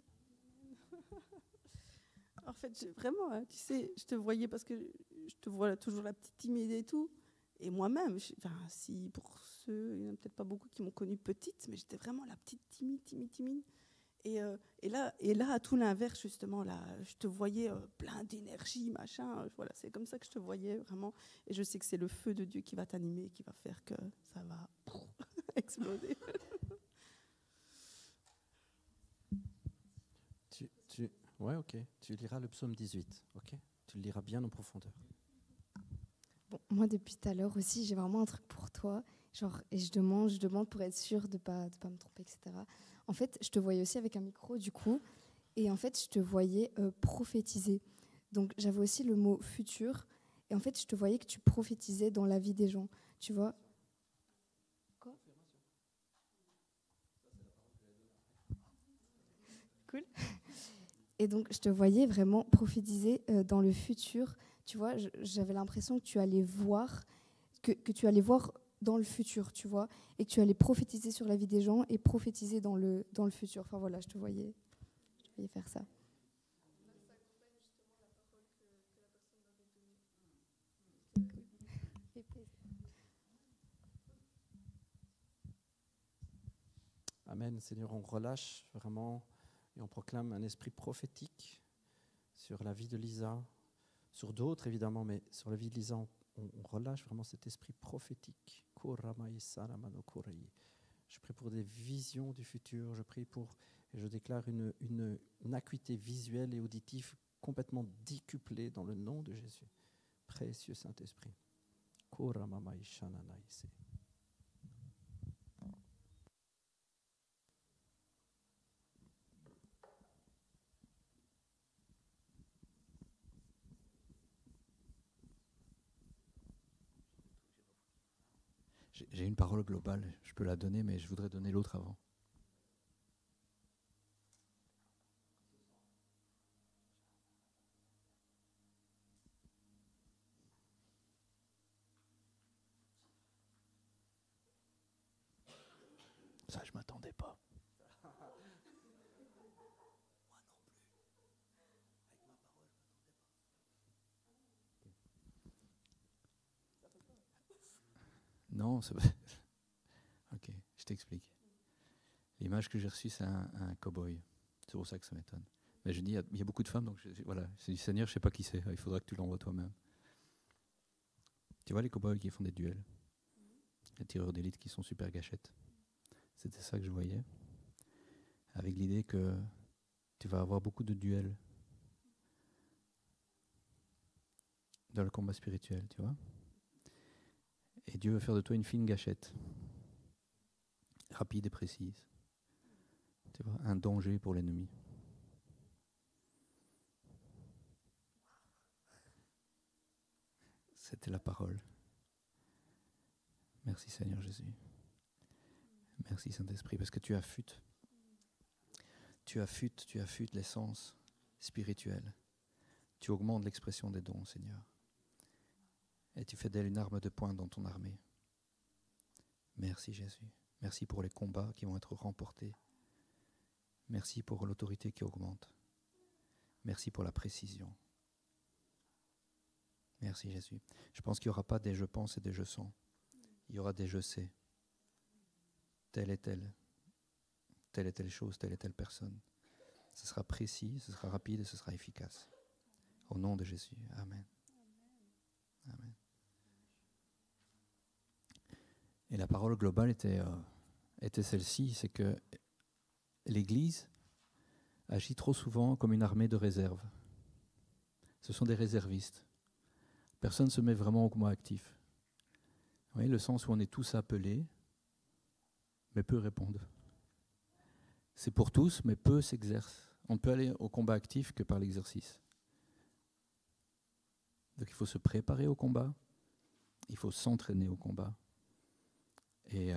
En fait, vraiment, hein, tu sais, je te voyais parce que je te vois toujours la petite timide et tout. Et moi-même, si pour ceux, il n'y en a peut-être pas beaucoup qui m'ont connue petite, mais j'étais vraiment la petite timide. Et là, à tout l'inverse, justement, là, je te voyais plein d'énergie, machin. Voilà, c'est comme ça que je te voyais vraiment. Et je sais que c'est le feu de Dieu qui va t'animer, qui va faire que ça va exploser. Ouais, ok. Tu liras le psaume 18, ok. Tu le liras bien en profondeur. Bon, moi, depuis tout à l'heure aussi, j'ai vraiment un truc pour toi. Et je demande pour être sûre de pas me tromper, etc. En fait, je te voyais aussi avec un micro, du coup. Et en fait, je te voyais prophétiser. Donc, j'avais aussi le mot futur. Et en fait, je te voyais que tu prophétisais dans la vie des gens. Tu vois ? Quoi ? Cool. Et donc, je te voyais vraiment prophétiser dans le futur. Tu vois, j'avais l'impression que tu allais voir, que tu allais voir dans le futur, tu vois, et que tu allais prophétiser sur la vie des gens et prophétiser dans le futur. Enfin voilà, je te voyais faire ça. Amen, Seigneur, on relâche vraiment et on proclame un esprit prophétique sur la vie de Lisa, sur d'autres évidemment, mais sur la vie de Lisa, on relâche vraiment cet esprit prophétique. Je prie pour des visions du futur, je prie pour, et je déclare une acuité visuelle et auditive complètement décuplée dans le nom de Jésus. Précieux Saint-Esprit. J'ai une parole globale, je peux la donner, mais je voudrais donner l'autre avant. Ça, je ne m'attendais pas. Non, c'est... Ok, je t'explique. L'image que j'ai reçue, c'est un cow-boy. C'est pour ça que ça m'étonne. Mais je dis, il y a beaucoup de femmes, donc voilà, c'est du Seigneur, je ne sais pas qui c'est. Il faudra que tu l'envoies toi-même. Tu vois les cow-boys qui font des duels, les tireurs d'élite qui sont super gâchettes. C'était ça que je voyais. Avec l'idée que tu vas avoir beaucoup de duels dans le combat spirituel, tu vois. Et Dieu veut faire de toi une fine gâchette, rapide et précise. Tu vois, un danger pour l'ennemi. C'était la parole. Merci Seigneur Jésus. Merci Saint-Esprit, parce que tu affûtes. Tu affûtes l'essence spirituelle. Tu augmentes l'expression des dons, Seigneur. Et tu fais d'elle une arme de poing dans ton armée. Merci Jésus. Merci pour les combats qui vont être remportés. Merci pour l'autorité qui augmente. Merci pour la précision. Merci Jésus. Je pense qu'il n'y aura pas des je pense et des je sens. Il y aura des je sais. Telle et telle chose, telle et telle personne. Ce sera précis, ce sera rapide et ce sera efficace. Au nom de Jésus. Amen. Amen. Et la parole globale était celle-ci, c'est que l'Église agit trop souvent comme une armée de réserve. Ce sont des réservistes. Personne ne se met vraiment au combat actif. Vous voyez le sens où on est tous appelés, mais peu répondent. C'est pour tous, mais peu s'exercent. On ne peut aller au combat actif que par l'exercice. Donc il faut se préparer au combat, il faut s'entraîner au combat. Et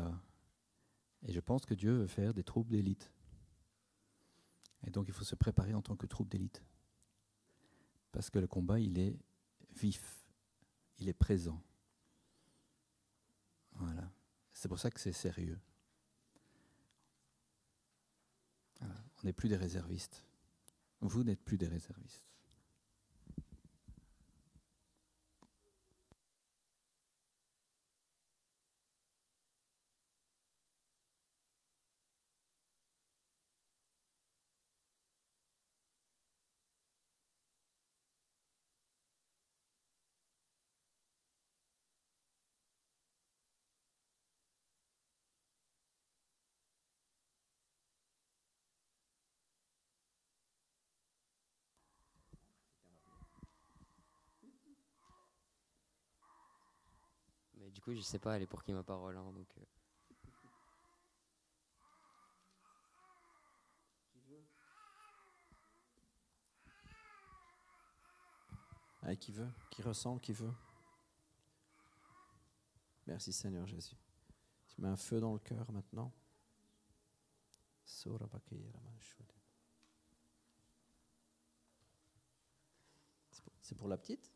je pense que Dieu veut faire des troupes d'élite. Et donc il faut se préparer en tant que troupe d'élite. Parce que le combat, il est vif, il est présent. Voilà. C'est pour ça que c'est sérieux. Voilà. On n'est plus des réservistes. Vous n'êtes plus des réservistes. Mais du coup, je sais pas, elle est pour qui ma parole, hein, donc. Ah, qui veut, qui ressent, qui veut. Merci Seigneur Jésus. Tu mets un feu dans le cœur maintenant. C'est pour la petite?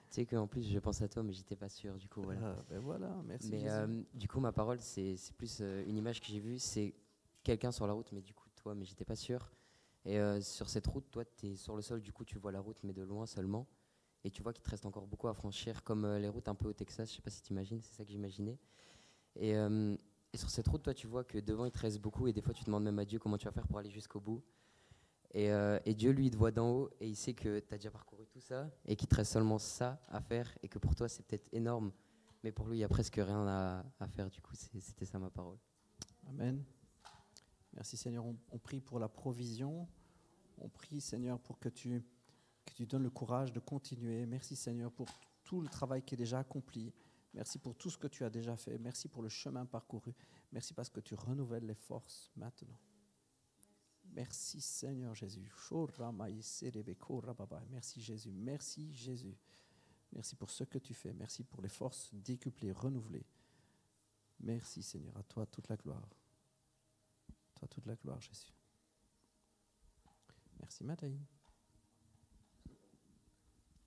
Tu sais qu'en plus, je pense à toi, mais j'étais pas sûr, du coup, voilà. Ah, ben voilà, merci Mais Jésus. du coup, ma parole, c'est plus une image que j'ai vue, c'est quelqu'un sur la route, mais du coup, toi, mais j'étais pas sûr. Et sur cette route, toi, tu es sur le sol, du coup, tu vois la route, mais de loin seulement. Et tu vois qu'il te reste encore beaucoup à franchir, comme les routes un peu au Texas, je sais pas si tu imagines, c'est ça que j'imaginais. Et sur cette route, toi, tu vois que devant, il te reste beaucoup, et des fois, tu demandes même à Dieu comment tu vas faire pour aller jusqu'au bout. Et Dieu, lui, il te voit d'en haut, et il sait que tu as déjà parcouru tout ça, et qu'il te reste seulement ça à faire, et que pour toi, c'est peut-être énorme, mais pour lui, il n'y a presque rien à faire. Du coup, c'était ça ma parole. Amen. Merci Seigneur, on prie pour la provision. On prie Seigneur pour que tu donnes le courage de continuer. Merci Seigneur pour tout le travail qui est déjà accompli. Merci pour tout ce que tu as déjà fait. Merci pour le chemin parcouru. Merci parce que tu renouvelles les forces maintenant. Merci Seigneur Jésus. Merci Jésus. Merci Jésus. Merci pour ce que tu fais. Merci pour les forces décuplées, renouvelées. Merci Seigneur. À toi toute la gloire. À toi toute la gloire Jésus. Merci Mathaï.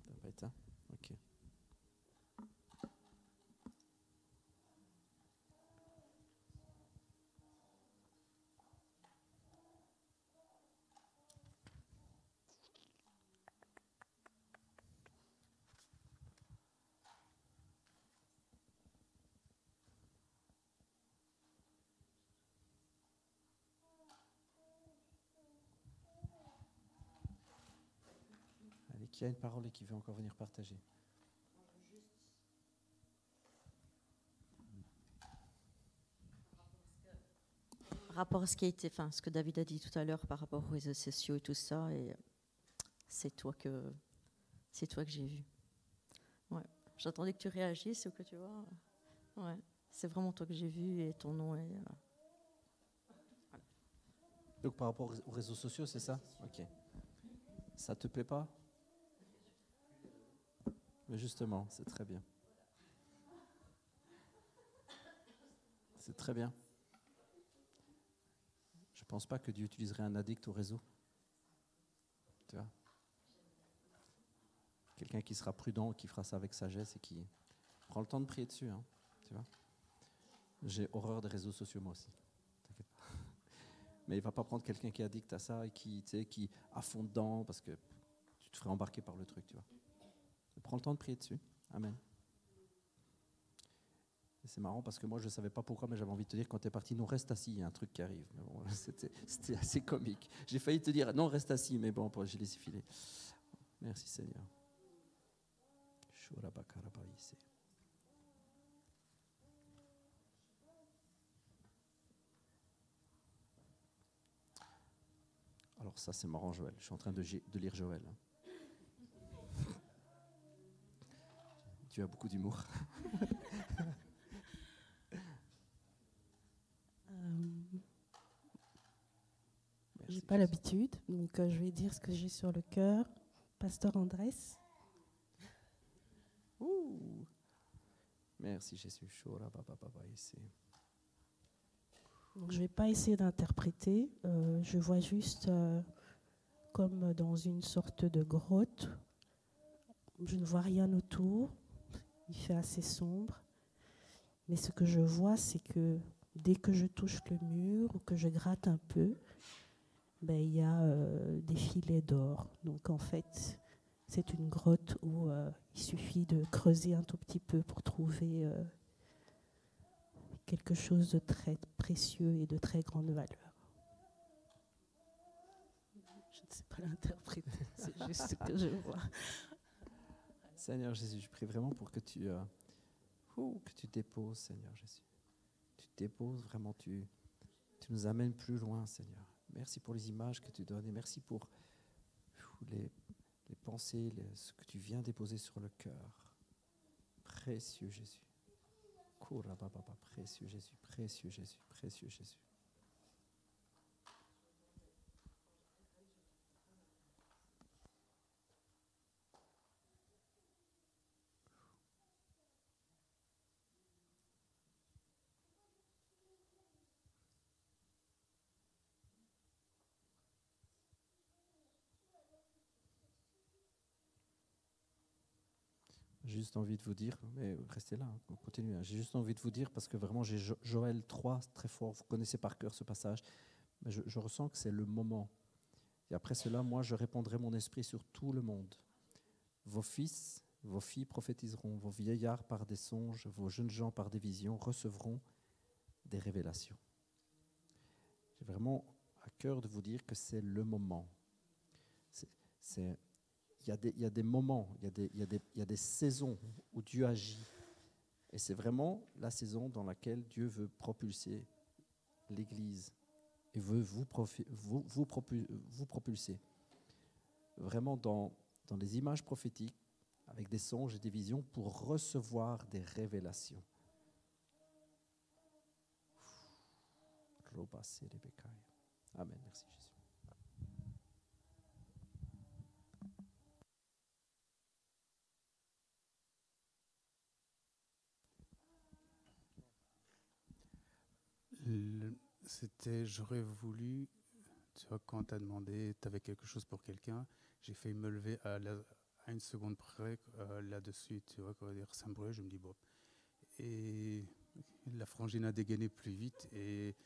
Ça va être ça? Ok. Allez, qui a une parole et qui veut encore venir partager? Rapport à ce qui a été, enfin, ce que David a dit tout à l'heure par rapport aux réseaux sociaux et tout ça, et c'est toi que j'ai vu. Ouais. J'attendais que tu réagisses ou que tu vois. Ouais. C'est vraiment toi que j'ai vu et ton nom est. Voilà. Donc par rapport aux réseaux sociaux, c'est ça? Ok. Ça te plaît pas? Mais justement, c'est très bien. C'est très bien. Je ne pense pas que Dieu utiliserait un addict au réseau. Tu vois? Quelqu'un qui sera prudent, qui fera ça avec sagesse et qui prend le temps de prier dessus. Hein, tu vois? J'ai horreur des réseaux sociaux, moi aussi. T'inquiète pas. Mais il ne va pas prendre quelqu'un qui est addict à ça et qui à fond dedans parce que tu te ferais embarquer par le truc. Tu vois? Prends le temps de prier dessus. Amen. Et c'est marrant parce que moi je ne savais pas pourquoi, mais j'avais envie de te dire quand tu es parti, non, reste assis, il y a un truc qui arrive. Mais bon, c'était assez comique. J'ai failli te dire non, reste assis, mais bon, j'ai laissé filer. Merci Seigneur. Alors ça c'est marrant Joël, je suis en train de lire Joël. Hein. tu as beaucoup d'humour. J'ai pas l'habitude, donc je vais dire ce que j'ai sur le cœur. Pasteur Andrés. Ouh. Merci Jésus. Shora papa papa ici. Donc, je vais pas essayer d'interpréter. Je vois juste comme dans une sorte de grotte. Je ne vois rien autour. Il fait assez sombre. Mais ce que je vois, c'est que dès que je touche le mur ou que je gratte un peu, ben, il y a des filets d'or. Donc en fait, c'est une grotte où il suffit de creuser un tout petit peu pour trouver quelque chose de très précieux et de très grande valeur. Je ne sais pas l'interpréter, c'est juste ce que je vois. Seigneur Jésus, je prie vraiment pour que tu déposes, Seigneur Jésus. Tu déposes vraiment, tu nous amènes plus loin, Seigneur. Merci pour les images que tu donnes et merci pour les pensées, ce que tu viens déposer sur le cœur. Précieux Jésus. Précieux Jésus, précieux Jésus, précieux Jésus. J'ai juste envie de vous dire, mais restez là, hein, continuez. J'ai juste envie de vous dire, parce que vraiment j'ai Joël 3 très fort, vous connaissez par cœur ce passage, mais je ressens que c'est le moment. Et après cela, moi je répandrai mon esprit sur tout le monde. Vos fils, vos filles prophétiseront, vos vieillards par des songes, vos jeunes gens par des visions recevront des révélations. J'ai vraiment à cœur de vous dire que c'est le moment. Il y a des moments, il y a des saisons où Dieu agit. Et c'est vraiment la saison dans laquelle Dieu veut propulser l'Église et veut vous propulser. Vraiment dans les images prophétiques, avec des songes et des visions pour recevoir des révélations. Amen. Merci Jésus. J'aurais voulu, tu vois, quand tu as demandé, tu avais quelque chose pour quelqu'un, j'ai failli me lever à une seconde près là-dessus, tu vois, quoi dire, ça me brûle, je me dis, bon. Et la frangine a dégainé plus vite et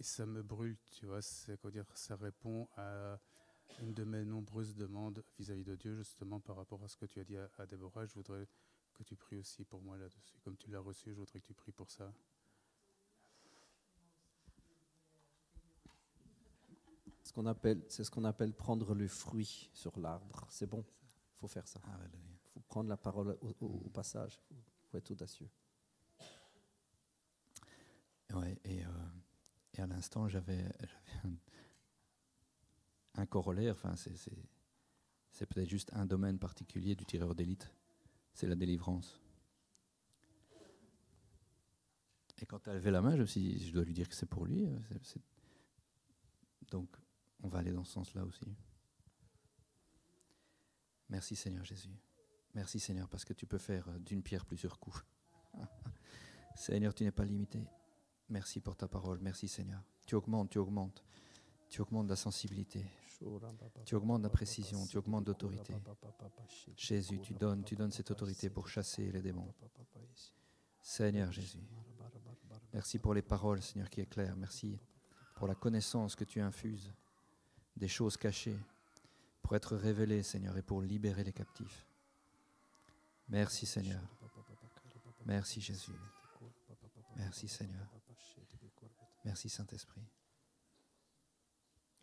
ça me brûle, tu vois, c'est quoi dire, ça répond à une de mes nombreuses demandes vis-à-vis de Dieu, justement, par rapport à ce que tu as dit à Déborah. Je voudrais que tu pries aussi pour moi là-dessus. Comme tu l'as reçu, je voudrais que tu pries pour ça. C'est ce qu'on appelle prendre le fruit sur l'arbre. C'est bon, il faut faire ça. Il faut prendre la parole au passage. Il faut être audacieux. Ouais, et à l'instant, j'avais un corollaire. Enfin, c'est peut-être juste un domaine particulier du tireur d'élite. C'est la délivrance. Et quand tu as levé la main, je me suis dit, je dois lui dire que c'est pour lui. Donc, on va aller dans ce sens-là aussi. Merci Seigneur Jésus. Merci Seigneur parce que tu peux faire d'une pierre plusieurs coups. Seigneur, tu n'es pas limité. Merci pour ta parole. Merci Seigneur. Tu augmentes, tu augmentes. Tu augmentes la sensibilité. Tu augmentes la précision. Tu augmentes l'autorité. Jésus, tu donnes cette autorité pour chasser les démons. Seigneur Jésus. Merci pour les paroles, Seigneur, qui éclairent. Merci pour la connaissance que tu infuses des choses cachées pour être révélées, Seigneur, et pour libérer les captifs. Merci, Seigneur. Merci, Jésus. Merci, Seigneur. Merci, Saint-Esprit.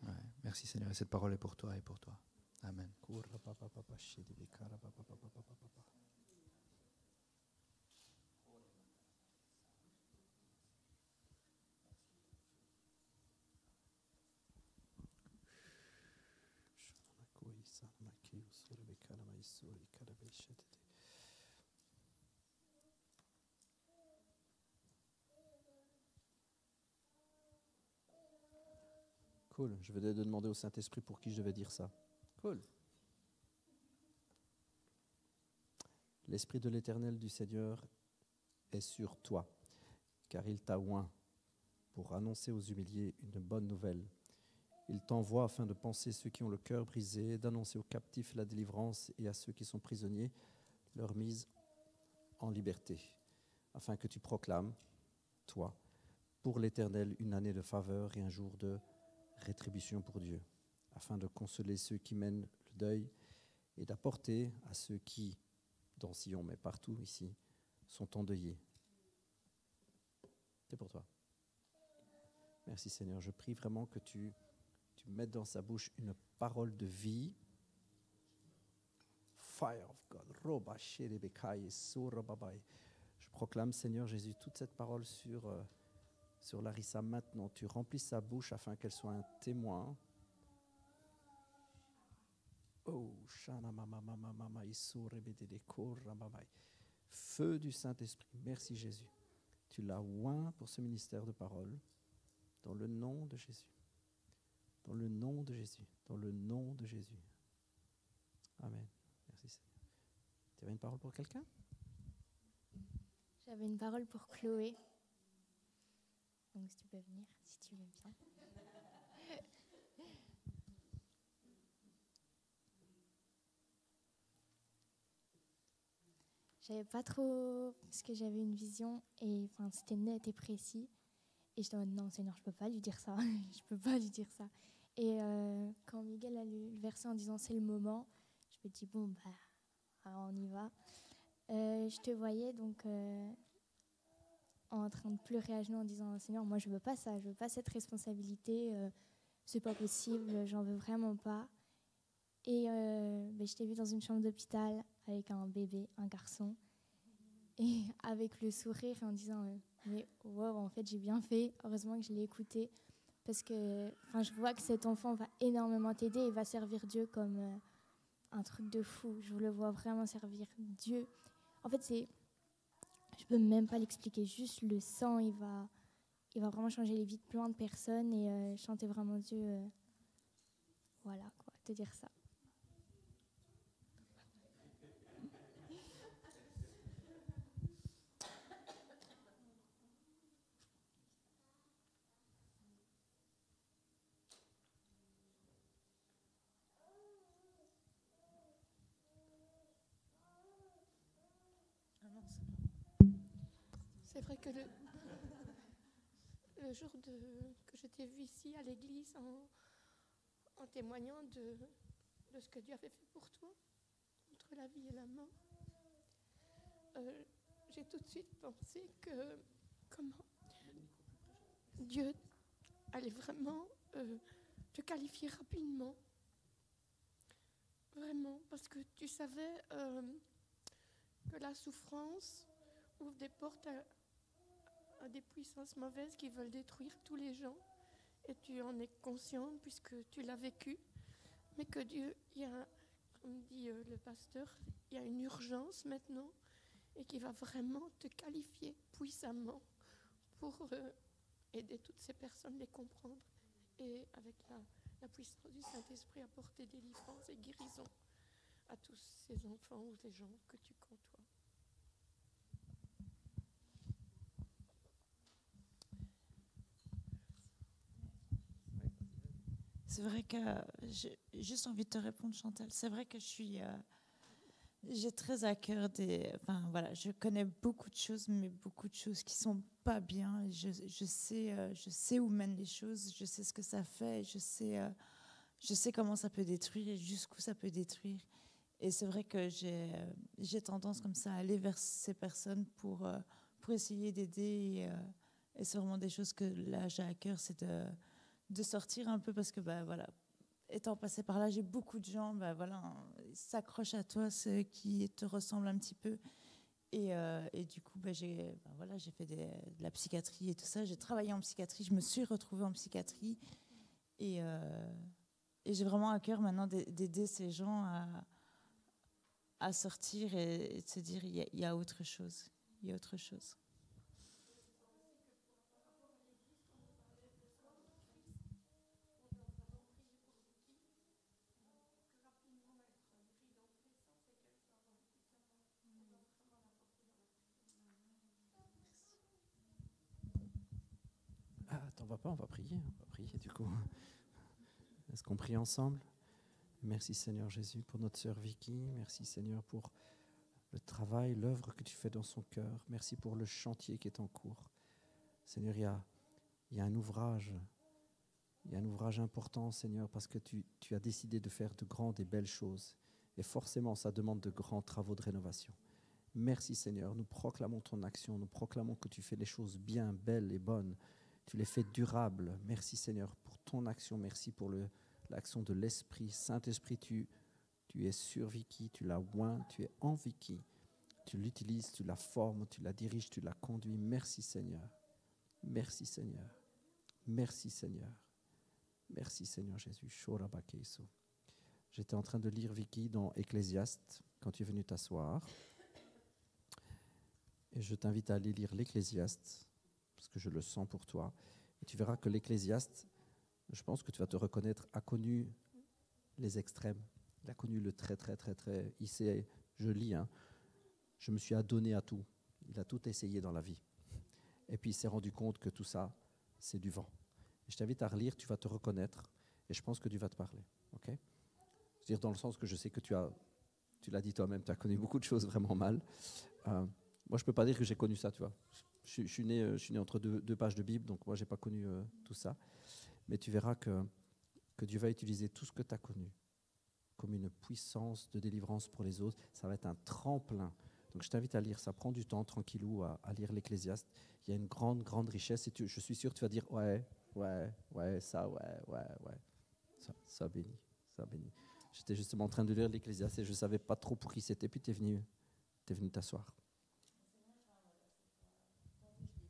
Ouais. Merci, Seigneur. Et cette parole est pour toi et pour toi. Amen. Cool. Je venais de demander au Saint-Esprit pour qui je devais dire ça. Cool. L'Esprit de l'Éternel du Seigneur est sur toi, car il t'a oint pour annoncer aux humiliés une bonne nouvelle. Il t'envoie afin de panser ceux qui ont le cœur brisé, d'annoncer aux captifs la délivrance et à ceux qui sont prisonniers leur mise en liberté, afin que tu proclames, toi, pour l'Éternel, une année de faveur et un jour de rétribution pour Dieu, afin de consoler ceux qui mènent le deuil et d'apporter à ceux qui, dans Sion, mais partout ici, sont endeuillés. C'est pour toi. Merci Seigneur. Je prie vraiment que tu mettes dans sa bouche une parole de vie. Fire of God. Je proclame, Seigneur Jésus, toute cette parole sur Larissa maintenant. Tu remplis sa bouche afin qu'elle soit un témoin. Oh, feu du Saint-Esprit. Merci Jésus. Tu l'as oint pour ce ministère de parole. Dans le nom de Jésus. Dans le nom de Jésus. Dans le nom de Jésus. Amen. Merci Seigneur. Tu avais une parole pour quelqu'un? J'avais une parole pour Chloé. Donc si tu peux venir, si tu veux bien. J'avais pas trop, parce que j'avais une vision et enfin c'était net et précis. Et je disais non Seigneur, je peux pas lui dire ça, je peux pas lui dire ça. Et quand Miguel a lu le verset en disant c'est le moment, je me dis bon bah alors on y va. Je te voyais donc en train de pleurer à genoux en disant Seigneur, moi je veux pas ça, je veux pas cette responsabilité, c'est pas possible, j'en veux vraiment pas. Et je t'ai vu dans une chambre d'hôpital avec un bébé, un garçon, et avec le sourire en disant mais wow, en fait j'ai bien fait, heureusement que je l'ai écouté, parce que je vois que cet enfant va énormément t'aider et va servir Dieu comme un truc de fou. Je le vois vraiment servir Dieu. En fait, je peux même pas l'expliquer, juste le sang, il va vraiment changer les vies de plein de personnes et chanter vraiment Dieu. Voilà, quoi, te dire ça. C'est vrai que le jour que je t'ai vu ici à l'église en témoignant de ce que Dieu avait fait pour toi, entre la vie et la mort, j'ai tout de suite pensé que comment Dieu allait vraiment te qualifier rapidement. Vraiment, parce que tu savais que la souffrance ouvre des portes à des puissances mauvaises qui veulent détruire tous les gens. Et tu en es consciente puisque tu l'as vécu. Mais que Dieu, il y a, comme dit le pasteur, il y a une urgence maintenant et qui va vraiment te qualifier puissamment pour aider toutes ces personnes, les comprendre. Et avec la puissance du Saint-Esprit, apporter délivrance et guérison à tous ces enfants ou ces gens que tu côtoies. C'est vrai que j'ai juste envie de te répondre, Chantal. C'est vrai que j'ai très à cœur je connais beaucoup de choses, mais beaucoup de choses qui sont pas bien. Je sais où mènent les choses, je sais ce que ça fait, je sais comment ça peut détruire et jusqu'où ça peut détruire. Et c'est vrai que j'ai tendance comme ça à aller vers ces personnes pour essayer d'aider. Et c'est vraiment des choses que là j'ai à cœur, c'est de sortir un peu parce que étant passé par là, j'ai beaucoup de gens ils s'accrochent à toi, ceux qui te ressemblent un petit peu. Et du coup, j'ai fait de la psychiatrie et tout ça. J'ai travaillé en psychiatrie, je me suis retrouvée en psychiatrie. Et j'ai vraiment à cœur maintenant d'aider ces gens à sortir et de se dire il y a autre chose. Il y a autre chose. va pas, on va prier du coup. Est-ce qu'on prie ensemble? Merci Seigneur Jésus pour notre sœur Vicky. Merci Seigneur pour le travail, l'œuvre que tu fais dans son cœur. Merci pour le chantier qui est en cours. Seigneur, il y a un ouvrage. Il y a un ouvrage important, Seigneur, parce que tu as décidé de faire de grandes et belles choses. Et forcément, ça demande de grands travaux de rénovation. Merci Seigneur, nous proclamons ton action, nous proclamons que tu fais les choses bien, belles et bonnes. Tu les fais durables. Merci Seigneur pour ton action. Merci pour l'action de l'Esprit. Saint-Esprit, tu es sur Vicky, tu la oins, tu es en Vicky. Tu l'utilises, tu la formes, tu la diriges, tu la conduis. Merci Seigneur. Merci Seigneur. Merci Seigneur. Merci Seigneur Jésus. J'étais en train de lire Vicky dans Ecclésiaste quand tu es venu t'asseoir. Et je t'invite à aller lire l'Ecclésiaste parce que je le sens pour toi. Et tu verras que l'Ecclésiaste, je pense que tu vas te reconnaître, a connu les extrêmes. Il a connu le très. Il sait, je lis, je me suis adonné à tout. Il a tout essayé dans la vie. Et puis il s'est rendu compte que tout ça, c'est du vent. Et je t'invite à relire, tu vas te reconnaître. Et je pense que Dieu va te parler. Okay? Je veux dire dans le sens que je sais que tu l'as dit toi-même, tu as connu beaucoup de choses vraiment mal. Moi, je ne peux pas dire que j'ai connu ça, tu vois. Je suis né entre deux pages de Bible, donc moi, je n'ai pas connu tout ça. Mais tu verras que Dieu va utiliser tout ce que tu as connu comme une puissance de délivrance pour les autres. Ça va être un tremplin. Donc, je t'invite à lire ça. Prends du temps, tranquillou, à lire l'Ecclésiaste. Il y a une grande richesse. Et je suis sûr que tu vas dire, ouais, ça. Ça bénit. J'étais justement en train de lire l'Ecclésiaste et je ne savais pas trop pour qui c'était. Puis tu es venu t'asseoir.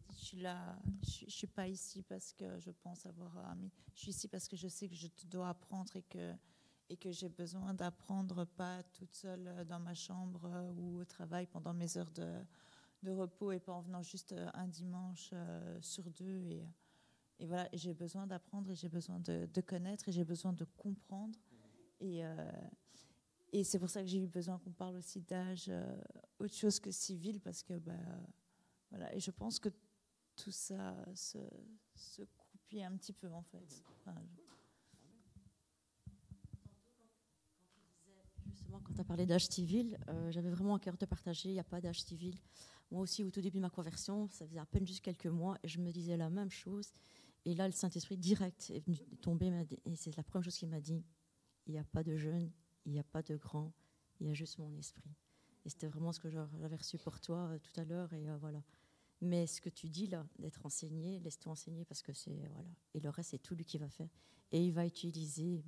Je suis là, je ne suis pas ici parce que je pense avoir ami. Je suis ici parce que je sais que je dois apprendre et que j'ai besoin d'apprendre, pas toute seule dans ma chambre ou au travail pendant mes heures de repos et pas en venant juste un dimanche sur deux. Et voilà, et j'ai besoin d'apprendre et j'ai besoin de connaître et j'ai besoin de comprendre. Et c'est pour ça que j'ai eu besoin qu'on parle aussi d'âge, autre chose que civil, parce que voilà. Et je pense que tout ça se croupit un petit peu en fait. Justement, quand tu as parlé d'âge civil, j'avais vraiment à cœur de partager, il n'y a pas d'âge civil. Moi aussi, au tout début de ma conversion, ça faisait à peine juste quelques mois, et je me disais la même chose. Et là, le Saint-Esprit direct est venu tomber, et c'est la première chose qu'il m'a dit. Il n'y a pas de jeune, il n'y a pas de grand, il y a juste mon esprit. Et c'était vraiment ce que j'avais reçu pour toi tout à l'heure, et voilà. Mais ce que tu dis là, d'être enseigné, laisse-toi enseigner parce que c'est voilà. Et le reste, c'est tout lui qui va faire. Et il va utiliser.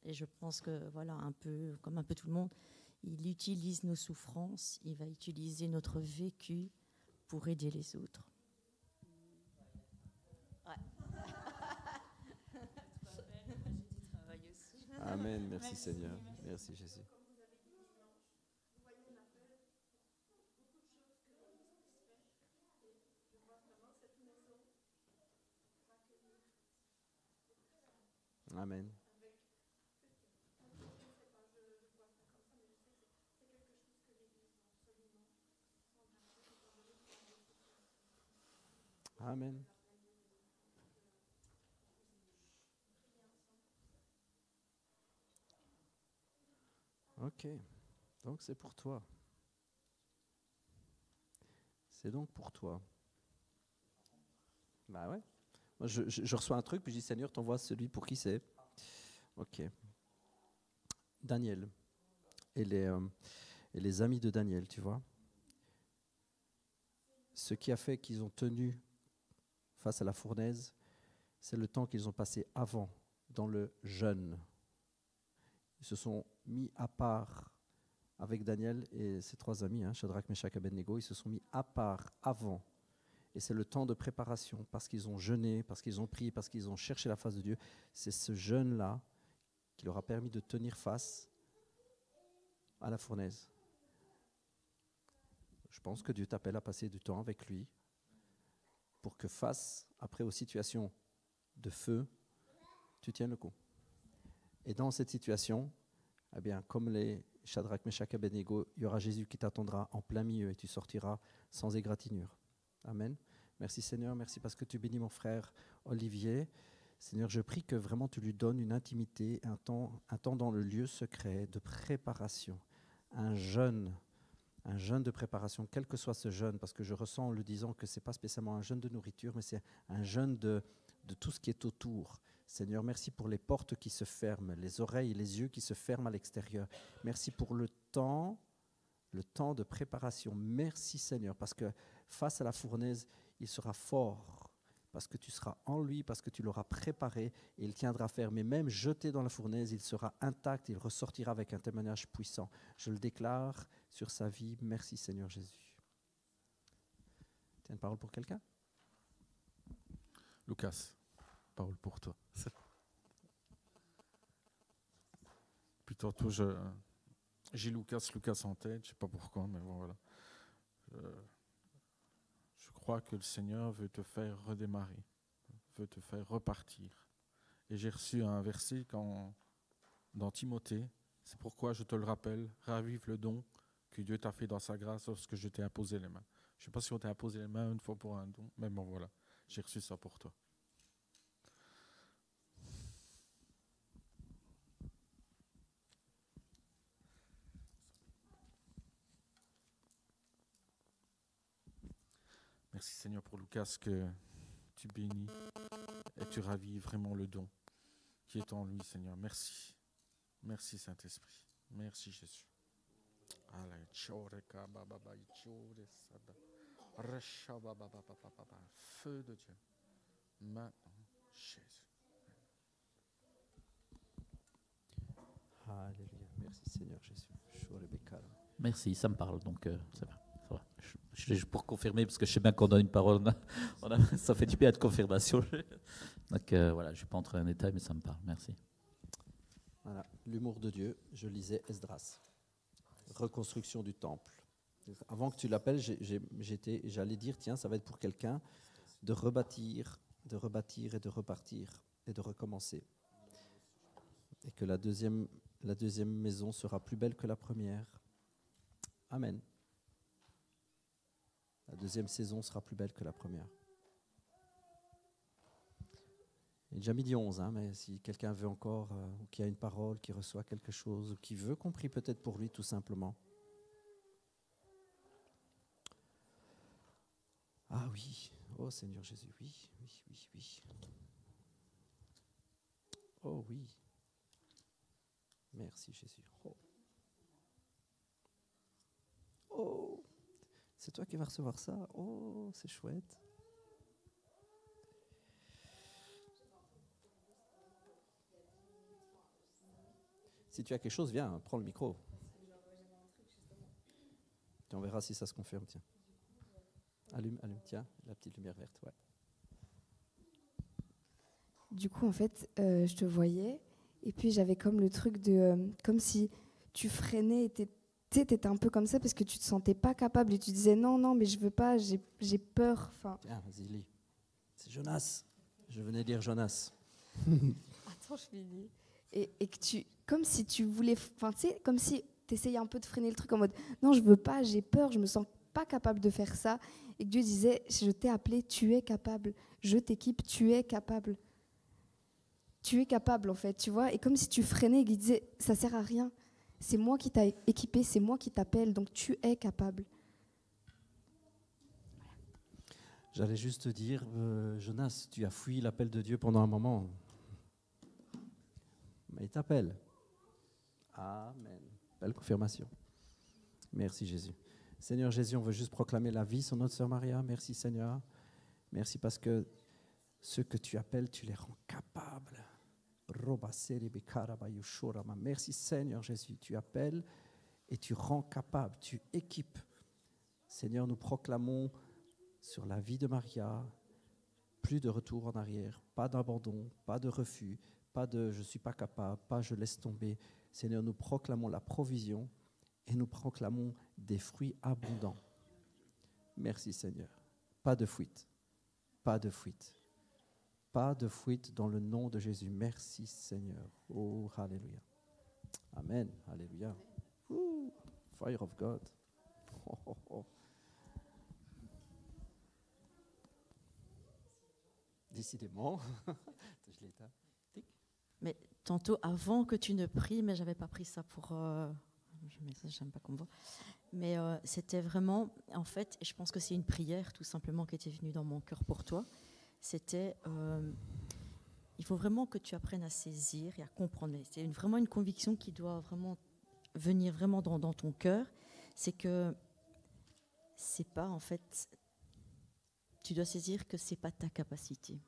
Et je pense que voilà, un peu comme un peu tout le monde, il utilise nos souffrances. Il va utiliser notre vécu pour aider les autres. Ouais. Amen. Merci Seigneur. Merci Jésus. Amen. Amen. Ok, donc c'est pour toi. C'est donc pour toi. Bah ouais. Moi, je reçois un truc, puis je dis Seigneur, t'envoies celui pour qui c'est. Ok. Daniel et les amis de Daniel, tu vois. Ce qui a fait qu'ils ont tenu face à la fournaise, c'est le temps qu'ils ont passé avant, dans le jeûne. Ils se sont mis à part avec Daniel et ses trois amis, Shadrach, Meshach, Abednego, ils se sont mis à part avant. Et c'est le temps de préparation, parce qu'ils ont jeûné, parce qu'ils ont prié, parce qu'ils ont cherché la face de Dieu. C'est ce jeûne-là qui leur a permis de tenir face à la fournaise. Je pense que Dieu t'appelle à passer du temps avec lui pour que face, après aux situations de feu, tu tiennes le coup. Et dans cette situation, eh bien, comme les Shadrach, Meshach, Abednego, il y aura Jésus qui t'attendra en plein milieu et tu sortiras sans égratignure. Amen. Merci Seigneur, merci parce que tu bénis mon frère Olivier. Seigneur, je prie que vraiment tu lui donnes une intimité, un temps dans le lieu secret de préparation, un jeûne de préparation, quel que soit ce jeûne, parce que je ressens en le disant que ce n'est pas spécialement un jeûne de nourriture, mais c'est un jeûne de tout ce qui est autour. Seigneur, merci pour les portes qui se ferment, les oreilles et les yeux qui se ferment à l'extérieur. Merci pour le temps de préparation. Merci Seigneur, parce que face à la fournaise, il sera fort, parce que tu seras en lui, parce que tu l'auras préparé et il tiendra ferme. Mais même jeté dans la fournaise, il sera intact, il ressortira avec un témoignage puissant. Je le déclare sur sa vie. Merci Seigneur Jésus. Tu as une parole pour quelqu'un? Lucas, parole pour toi. Puis tantôt, j'ai Lucas en tête, je ne sais pas pourquoi, mais bon, voilà. Je crois que le Seigneur veut te faire redémarrer, veut te faire repartir. Et j'ai reçu un verset dans Timothée, c'est pourquoi je te le rappelle, ravive le don que Dieu t'a fait dans sa grâce lorsque je t'ai imposé les mains. Je ne sais pas si on t'a imposé les mains une fois pour un don, mais bon voilà, j'ai reçu ça pour toi. Merci Seigneur pour Lucas que tu bénis et tu ravives vraiment le don qui est en lui Seigneur. Merci. Merci Saint-Esprit. Merci Jésus. Feu de Dieu. Maintenant, Jésus. Alléluia. Merci Seigneur Jésus. Merci, ça me parle, donc ça va. Juste pour confirmer, parce que je sais bien qu'on donne une parole, ça fait du bien de confirmation. Donc voilà, je ne suis pas entré en détail, mais ça me parle. Merci. Voilà, l'humour de Dieu, je lisais Esdras, reconstruction du temple. Avant que tu l'appelles, j'allais dire, tiens, ça va être pour quelqu'un de rebâtir et de repartir et de recommencer. Et que la deuxième maison sera plus belle que la première. Amen. La deuxième saison sera plus belle que la première. Il est déjà midi 11, mais si quelqu'un veut encore, ou qui a une parole, qui reçoit quelque chose, ou qui veut qu'on prie peut-être pour lui tout simplement. Ah oui, oh Seigneur Jésus, oui. Oh oui. Merci Jésus. Oh. C'est toi qui vas recevoir ça. Oh, c'est chouette. Si tu as quelque chose, viens, prends le micro. Tu en verras si ça se confirme, tiens. Allume, tiens, la petite lumière verte, ouais. Du coup, en fait, je te voyais, et puis j'avais comme le truc de... comme si tu freinais et t'étais un peu comme ça parce que tu te sentais pas capable et tu disais non, mais je veux pas, j'ai peur. Tiens, vas-y, lis. C'est Jonas. Je venais dire Jonas. Attends, je finis. Et que tu... comme si tu voulais... Enfin, tu sais, comme si tu essayais un peu de freiner le truc en mode non, je veux pas, j'ai peur, je me sens pas capable de faire ça. Et que Dieu disait, je t'ai appelé, tu es capable. Je t'équipe, tu es capable. Tu es capable, en fait, tu vois. Et comme si tu freinais et qu'il disait, ça sert à rien. C'est moi qui t'ai équipé, c'est moi qui t'appelle, donc tu es capable. J'allais juste te dire, Jonas, tu as fui l'appel de Dieu pendant un moment. Mais il t'appelle. Amen. Belle confirmation. Merci Jésus. Seigneur Jésus, on veut juste proclamer la vie sur notre sœur Maria. Merci Seigneur. Merci parce que ceux que tu appelles, tu les rends capables. Merci Seigneur Jésus, tu appelles et tu rends capable, tu équipes. Seigneur, nous proclamons sur la vie de Maria, plus de retour en arrière, pas d'abandon, pas de refus, pas de je ne suis pas capable, pas je laisse tomber. Seigneur, nous proclamons la provision et nous proclamons des fruits abondants. Merci Seigneur. Pas de fuite, pas de fuite. Pas de fuite dans le nom de Jésus. Merci Seigneur. Oh, alléluia. Amen. Alléluia. Ooh, fire of God. Oh, oh, oh. décidément. Je l'ai éteint. Mais tantôt, avant que tu ne pries, mais j'avais pas pris ça pour... mais ça, j'aime pas qu'on me voit. Mais c'était vraiment, en fait, et je pense que c'est une prière tout simplement qui était venue dans mon cœur pour toi. C'était, il faut vraiment que tu apprennes à saisir et à comprendre. C'est vraiment une conviction qui doit vraiment venir vraiment dans ton cœur. C'est que c'est pas, en fait, tu dois saisir que c'est pas ta capacité.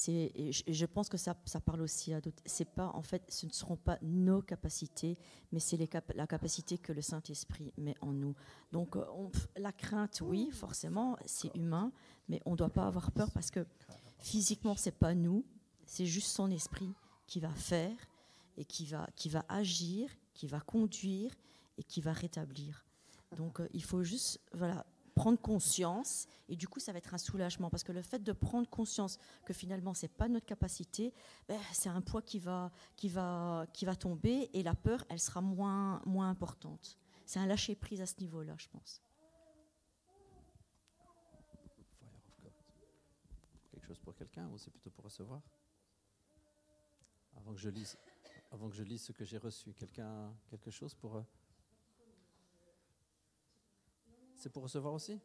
Et je pense que ça parle aussi à d'autres. C'est pas, en fait, ce ne seront pas nos capacités, mais c'est la capacité que le Saint-Esprit met en nous. Donc, la crainte, oui, forcément, c'est humain, mais on ne doit pas avoir peur parce que physiquement, c'est pas nous, c'est juste son esprit qui va faire et qui va agir, qui va conduire et qui va rétablir. Donc, il faut juste, voilà, prendre conscience, et du coup ça va être un soulagement, parce que le fait de prendre conscience que finalement c'est pas notre capacité, c'est un poids qui va tomber, et la peur elle sera moins importante. C'est un lâcher prise à ce niveau-là, je pense. Quelque chose pour quelqu'un, ou c'est plutôt pour recevoir? Avant que je lise ce que j'ai reçu, quelqu'un quelque chose pour... C'est pour recevoir aussi?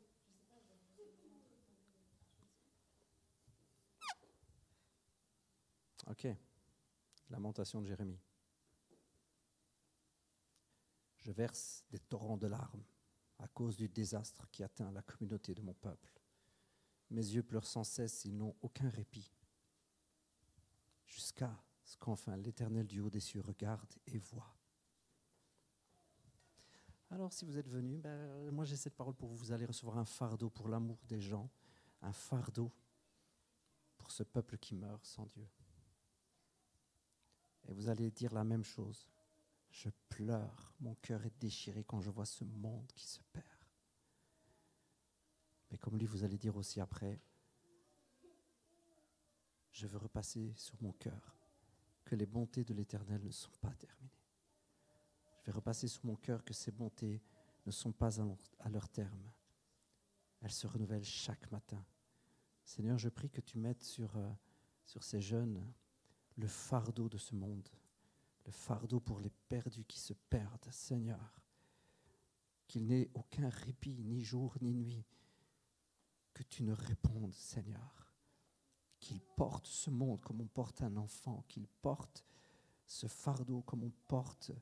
Ok. Lamentation de Jérémie. Je verse des torrents de larmes à cause du désastre qui atteint la communauté de mon peuple. Mes yeux pleurent sans cesse, ils n'ont aucun répit. Jusqu'à ce qu'enfin l'Éternel du haut des cieux regarde et voit. Alors, si vous êtes venus, moi j'ai cette parole pour vous. Vous allez recevoir un fardeau pour l'amour des gens, un fardeau pour ce peuple qui meurt sans Dieu. Et vous allez dire la même chose. Je pleure, mon cœur est déchiré quand je vois ce monde qui se perd. Mais comme lui, vous allez dire aussi après, je veux repasser sur mon cœur que les bontés de l'Éternel ne sont pas terminées. Je vais repasser sur mon cœur que ces bontés ne sont pas à leur terme. Elles se renouvellent chaque matin. Seigneur, je prie que tu mettes sur ces jeunes le fardeau de ce monde, le fardeau pour les perdus qui se perdent, Seigneur. Qu'il n'ait aucun répit, ni jour, ni nuit. Que tu ne répondes, Seigneur. Qu'ils portent ce monde comme on porte un enfant, qu'ils portent ce fardeau comme on porte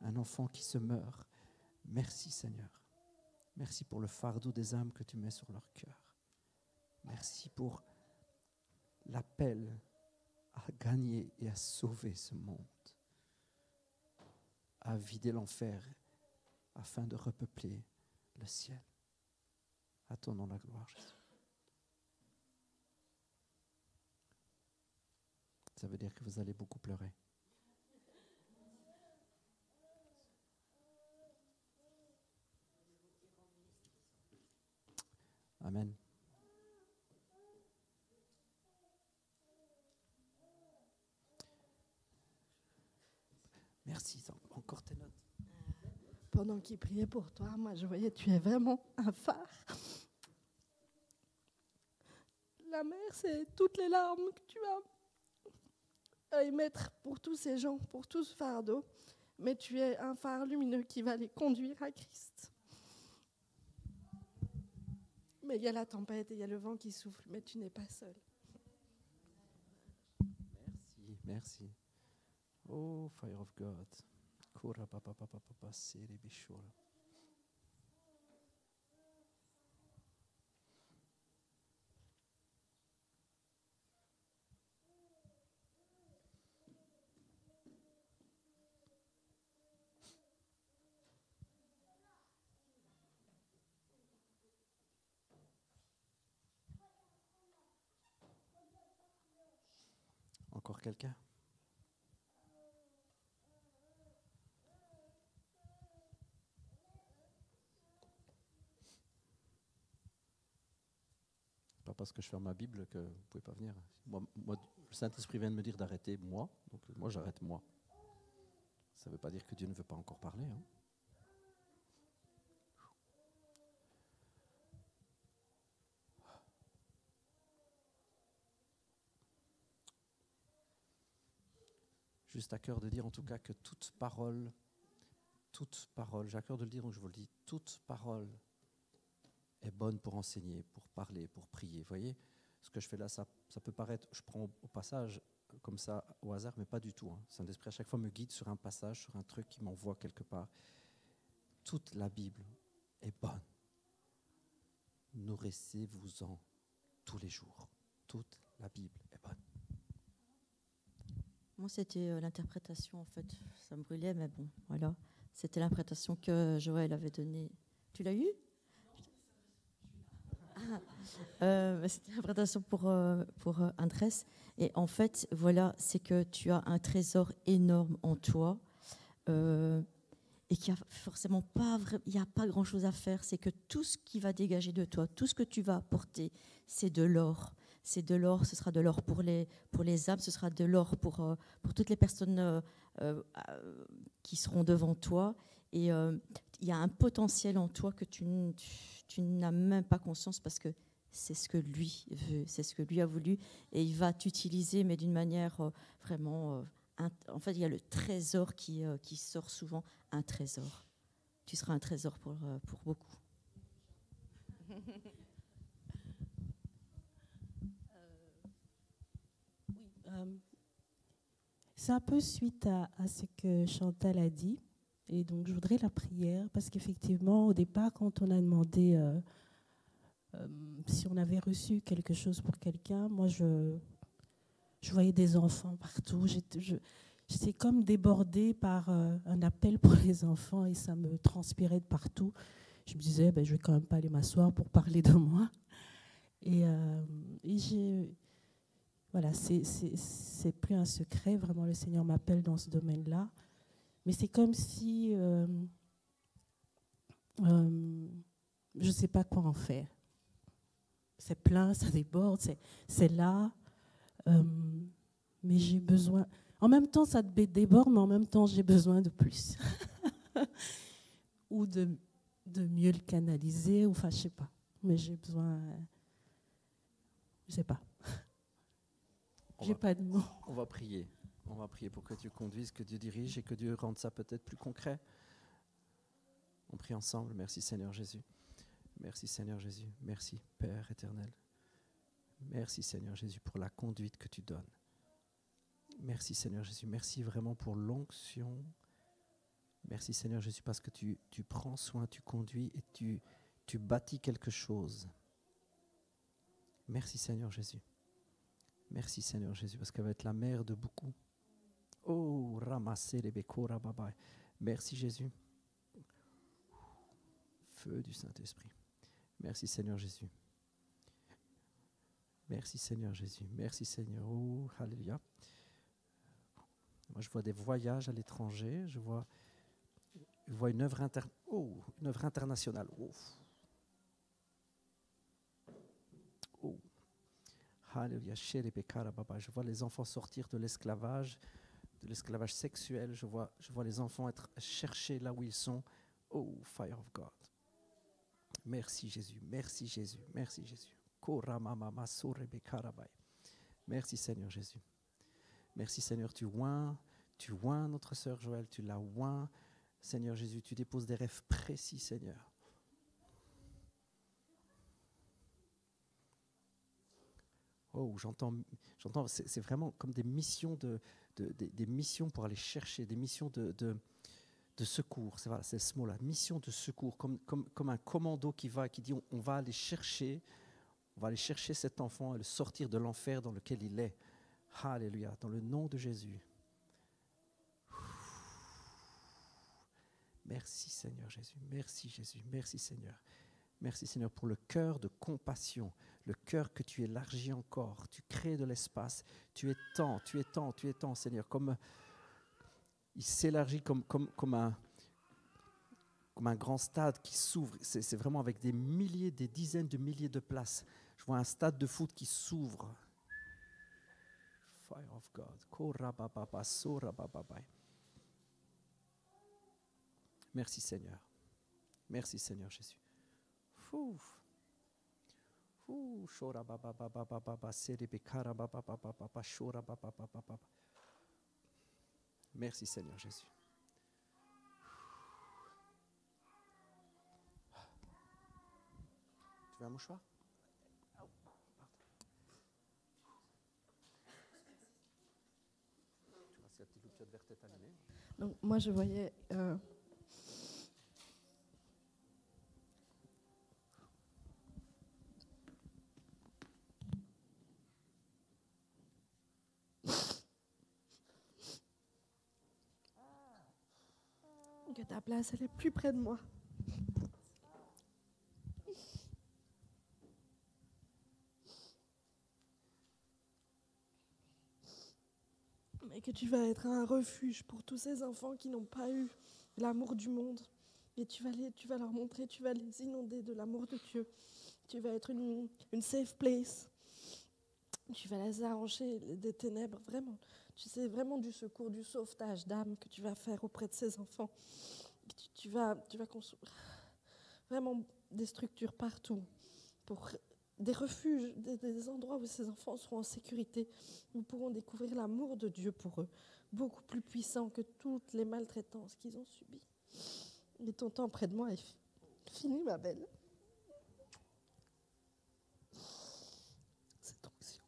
un enfant qui se meurt. Merci Seigneur. Merci pour le fardeau des âmes que tu mets sur leur cœur. Merci pour l'appel à gagner et à sauver ce monde, à vider l'enfer afin de repeupler le ciel. À ton nom la gloire, Jésus. Ça veut dire que vous allez beaucoup pleurer. Amen. Merci. Encore tes notes. Pendant qu'il priait pour toi, moi je voyais tu es vraiment un phare. La mer, c'est toutes les larmes que tu as à émettre pour tous ces gens, pour tout ce fardeau. Mais tu es un phare lumineux qui va les conduire à Christ. Mais il y a la tempête et il y a le vent qui souffle, mais tu n'es pas seul. Merci, merci. Oh, fire of God. Kora papa papa papa sere bishora. Encore quelqu'un? Pas parce que je ferme ma Bible que vous ne pouvez pas venir. Moi, le Saint-Esprit vient de me dire d'arrêter moi, donc moi j'arrête moi. Ça ne veut pas dire que Dieu ne veut pas encore parler. Hein. juste à cœur de dire en tout cas que toute parole, j'ai à cœur de le dire, donc je vous le dis, toute parole est bonne pour enseigner, pour parler, pour prier. Vous voyez, ce que je fais là, ça peut paraître, je prends au passage comme ça au hasard, mais pas du tout. Saint-Esprit à chaque fois me guide sur un passage, sur un truc qui m'envoie quelque part. Toute la Bible est bonne. Nourrissez-vous-en tous les jours. Toute la Bible est bonne. Moi, c'était l'interprétation, en fait. Ça me brûlait, mais bon, voilà. C'était l'interprétation que Joël avait donnée. Tu l'as eu? C'était l'interprétation pour Andrés. Et en fait, voilà, c'est que tu as un trésor énorme en toi et qu'il n'y a forcément pas, il n'y a pas grand-chose à faire. C'est que tout ce qui va dégager de toi, tout ce que tu vas apporter, c'est de l'or. C'est de l'or, ce sera de l'or pour les âmes, ce sera de l'or pour toutes les personnes qui seront devant toi. Et il y a un potentiel en toi que tu n'as même pas conscience parce que c'est ce que lui veut, c'est ce que lui a voulu. Et il va t'utiliser, mais d'une manière vraiment... en fait, il y a le trésor qui sort souvent, un trésor. Tu seras un trésor pour beaucoup. C'est un peu suite à ce que Chantal a dit. Et donc, je voudrais la prière parce qu'effectivement, au départ, quand on a demandé si on avait reçu quelque chose pour quelqu'un, moi, je voyais des enfants partout. J'étais comme débordée par un appel pour les enfants et ça me transpirait de partout. Je me disais, je vais quand même pas aller m'asseoir pour parler de moi. Et voilà, c'est plus un secret. Vraiment, le Seigneur m'appelle dans ce domaine-là. Mais c'est comme si je ne sais pas quoi en faire. C'est plein, ça déborde, c'est là. Mais j'ai besoin... En même temps, ça déborde, mais en même temps, j'ai besoin de plus. Ou de mieux le canaliser, ou enfin, je ne sais pas. Mais j'ai besoin... Je ne sais pas. J'ai pas de mots. On va prier. On va prier pour que Dieu conduise, que Dieu dirige et que Dieu rende ça peut-être plus concret. On prie ensemble. Merci Seigneur Jésus. Merci Seigneur Jésus. Merci Père éternel. Merci Seigneur Jésus pour la conduite que tu donnes. Merci Seigneur Jésus. Merci vraiment pour l'onction. Merci Seigneur Jésus parce que tu prends soin, tu conduis et tu bâtis quelque chose. Merci Seigneur Jésus. Merci Seigneur Jésus parce qu'elle va être la mère de beaucoup. Oh, ramasser les bécora babaï. Merci Jésus. Feu du Saint-Esprit. Merci Seigneur Jésus. Merci Seigneur Jésus. Merci Seigneur. Oh, alléluia. Moi, je vois des voyages à l'étranger. Je vois une œuvre internationale. Oh. Oh. Alléluia. Je vois les enfants sortir de l'esclavage sexuel. Je vois les enfants être cherchés là où ils sont. Oh, fire of God. Merci Jésus, merci Jésus, merci Jésus. Merci Seigneur Jésus. Merci Seigneur, tu oins notre sœur Joël, tu la oins. Seigneur Jésus, tu déposes des rêves précis, Seigneur. Oh, j'entends, c'est vraiment comme des missions des missions pour aller chercher, des missions de secours. C'est ce mot-là, mission de secours, comme un commando qui dit on va aller chercher cet enfant et le sortir de l'enfer dans lequel il est. Alléluia, dans le nom de Jésus. Merci Seigneur Jésus, merci Jésus, merci Seigneur. Merci Seigneur pour le cœur de compassion, le cœur que tu élargis encore, tu crées de l'espace, tu étends Seigneur, comme il s'élargit comme un grand stade qui s'ouvre, c'est vraiment avec des dizaines de milliers de places. Je vois un stade de foot qui s'ouvre. Fire of God. Merci Seigneur. Merci Seigneur Jésus. Merci Seigneur Jésus. Tu veux un mouchoir? Donc, moi, je voyais que ta place, elle est plus près de moi. Mais que tu vas être un refuge pour tous ces enfants qui n'ont pas eu l'amour du monde. Et tu vas leur montrer, tu vas les inonder de l'amour de Dieu. Tu vas être une safe place. Tu vas les arracher des ténèbres, vraiment. Tu sais, vraiment du secours, du sauvetage d'âme que tu vas faire auprès de ces enfants. Tu vas construire vraiment des structures partout pour des refuges, des endroits où ces enfants seront en sécurité. Nous pourrons découvrir l'amour de Dieu pour eux, beaucoup plus puissant que toutes les maltraitances qu'ils ont subies. Mais ton temps près de moi est fini, ma belle. C'est onction.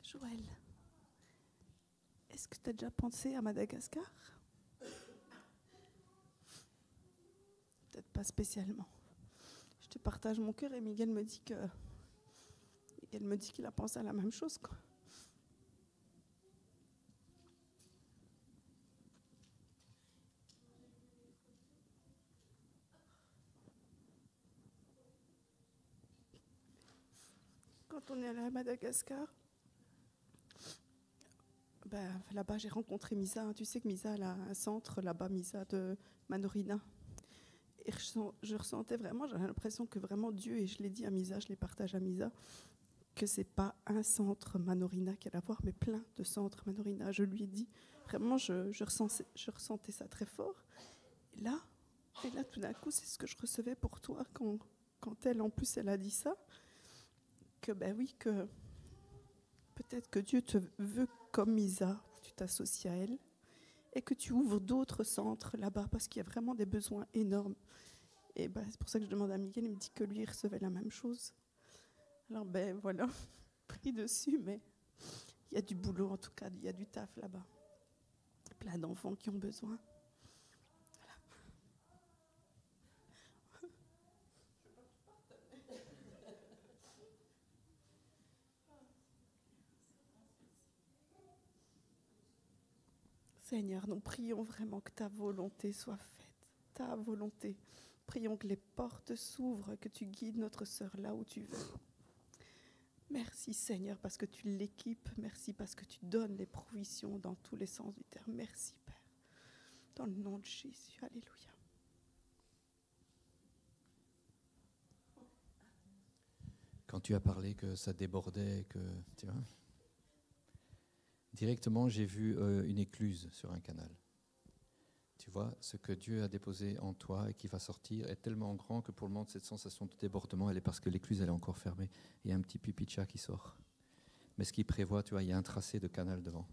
Joël, est-ce que tu as déjà pensé à Madagascar? Peut-être pas spécialement. Je te partage mon cœur et Miguel me dit qu'il a pensé à la même chose, quoi. Quand on est allé à Madagascar, là-bas, j'ai rencontré Misa. Tu sais que Misa elle a un centre là-bas, Misa de Manorina. Et je ressentais vraiment, j'avais l'impression que vraiment Dieu, et je l'ai dit à Misa, je l'ai partagé à Misa, que c'est pas un centre Manorina qu'elle a à voir, mais plein de centres Manorina. Je lui ai dit, vraiment, je ressentais ça très fort. Et là, tout d'un coup, c'est ce que je recevais pour toi quand elle, en plus, elle a dit ça, que que peut-être que Dieu te veut comme Misa, tu t'associes à elle, et que tu ouvres d'autres centres là-bas, parce qu'il y a vraiment des besoins énormes. Et c'est pour ça que je demande à Miguel, il me dit que lui, il recevait la même chose. Alors voilà, pris dessus, mais il y a du boulot en tout cas, il y a du taf là-bas. Plein d'enfants qui ont besoin. Seigneur, nous prions vraiment que ta volonté soit faite, ta volonté. Prions que les portes s'ouvrent, que tu guides notre sœur là où tu veux. Merci Seigneur parce que tu l'équipes, merci parce que tu donnes les provisions dans tous les sens du terme. Merci Père, dans le nom de Jésus, alléluia. Quand tu as parlé que ça débordait, que tu vois, directement j'ai vu une écluse sur un canal. Tu vois, ce que Dieu a déposé en toi et qui va sortir est tellement grand que pour le moment, cette sensation de débordement, elle est parce que l'écluse, elle est encore fermée. Il y a un petit pipi de chat qui sort. Mais ce qu'il prévoit, tu vois, il y a un tracé de canal devant.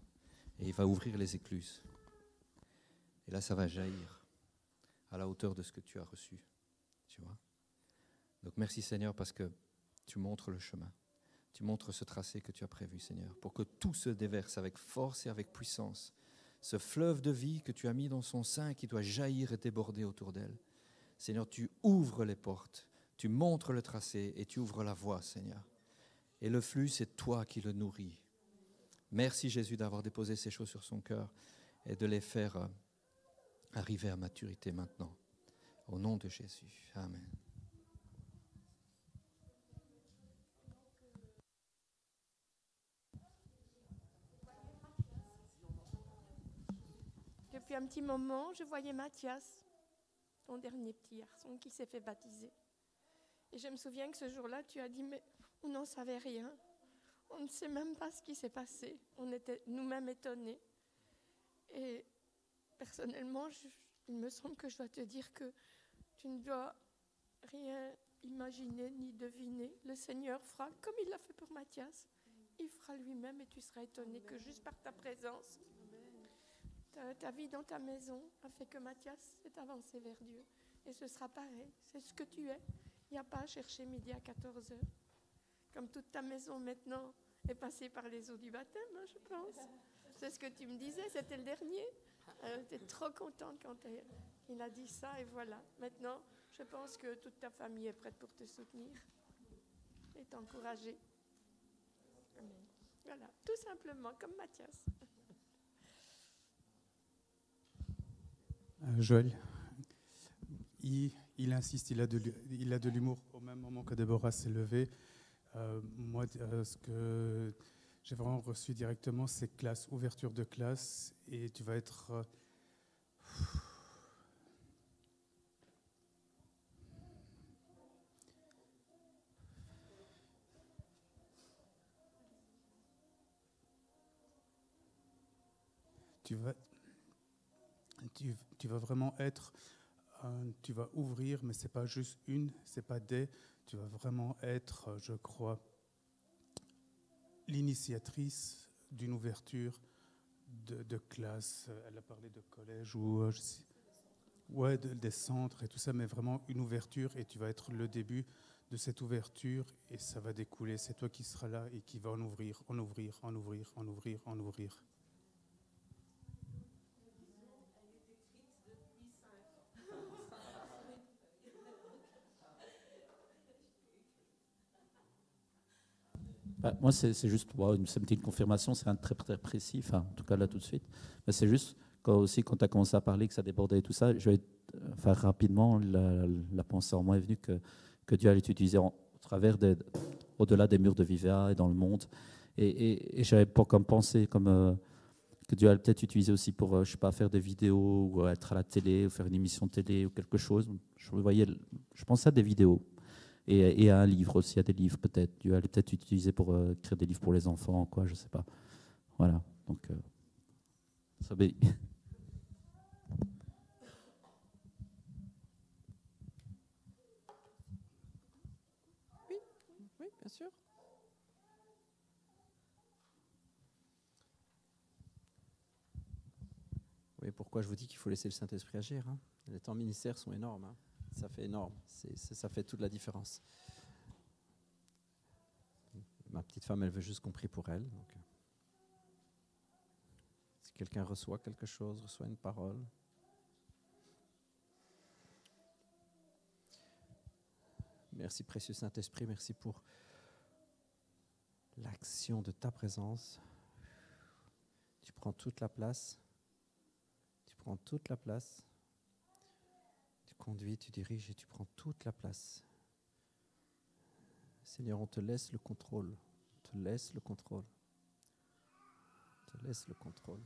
Et il va ouvrir les écluses. Et là, ça va jaillir à la hauteur de ce que tu as reçu. Tu vois. Donc merci Seigneur parce que tu montres le chemin. Tu montres ce tracé que tu as prévu, Seigneur, pour que tout se déverse avec force et avec puissance. Ce fleuve de vie que tu as mis dans son sein qui doit jaillir et déborder autour d'elle. Seigneur, tu ouvres les portes, tu montres le tracé et tu ouvres la voie, Seigneur. Et le flux, c'est toi qui le nourris. Merci Jésus d'avoir déposé ces choses sur son cœur et de les faire arriver à maturité maintenant. Au nom de Jésus. Amen. Depuis un petit moment, je voyais Mathias, ton dernier petit garçon qui s'est fait baptiser. Et je me souviens que ce jour-là, tu as dit, mais on n'en savait rien. On ne sait même pas ce qui s'est passé. On était nous-mêmes étonnés. Et personnellement, il me semble que je dois te dire que tu ne dois rien imaginer ni deviner. Le Seigneur fera comme il l'a fait pour Mathias. Il fera lui-même et tu seras étonné que juste par ta présence, ta vie dans ta maison a fait que Mathias s'est avancé vers Dieu. Et ce sera pareil. C'est ce que tu es. Il n'y a pas à chercher midi à 14h. Comme toute ta maison maintenant est passée par les eaux du baptême, hein, je pense. C'est ce que tu me disais, c'était le dernier. Tu es trop contente quand il a dit ça et voilà. Maintenant, je pense que toute ta famille est prête pour te soutenir et t'encourager. Amen. Voilà, tout simplement, comme Mathias. Joël, il insiste, il a de l'humour au même moment que Déborah s'est levée. Moi, ce que j'ai vraiment reçu directement, c'est classe, ouverture de classe, et tu vas être... tu vas vraiment être... tu vas ouvrir, mais c'est pas juste c'est pas des... Tu vas vraiment être, je crois, l'initiatrice d'une ouverture de classe. Elle a parlé de collège ou des centres et tout ça, mais vraiment une ouverture, et tu vas être le début de cette ouverture et ça va découler. C'est toi qui seras là et qui va en ouvrir, en ouvrir, en ouvrir, en ouvrir, en ouvrir. Bah, moi, c'est juste une petite confirmation, c'est un très, très précis, enfin, en tout cas là tout de suite. Mais c'est juste, quand tu as commencé à parler, que ça débordait et tout ça, je vais faire rapidement, la pensée en moi est venue que Dieu allait t'utiliser au travers, au-delà des murs de Vivea et dans le monde. Et j'avais pas comme pensée, que Dieu allait peut-être utiliser aussi pour, je sais pas, faire des vidéos, ou être à la télé, ou faire une émission de télé, ou quelque chose. Je pensais à des vidéos. Et à un livre aussi, à des livres peut-être. Dieu allait peut-être utiliser pour écrire des livres pour les enfants, quoi, je ne sais pas. Voilà, donc ça va. Oui, oui, bien sûr. Oui, pourquoi je vous dis qu'il faut laisser le Saint-Esprit agir, hein. Les temps ministères sont énormes, hein. Ça fait énorme, ça fait toute la différence. Ma petite femme, elle veut juste qu'on prie pour elle. Donc, si quelqu'un reçoit quelque chose, reçoit une parole. Merci, précieux Saint-Esprit, merci pour l'action de ta présence. Tu prends toute la place. Tu prends toute la place. Tu conduis, tu diriges et tu prends toute la place. Seigneur, on te laisse le contrôle. On te laisse le contrôle. On te laisse le contrôle.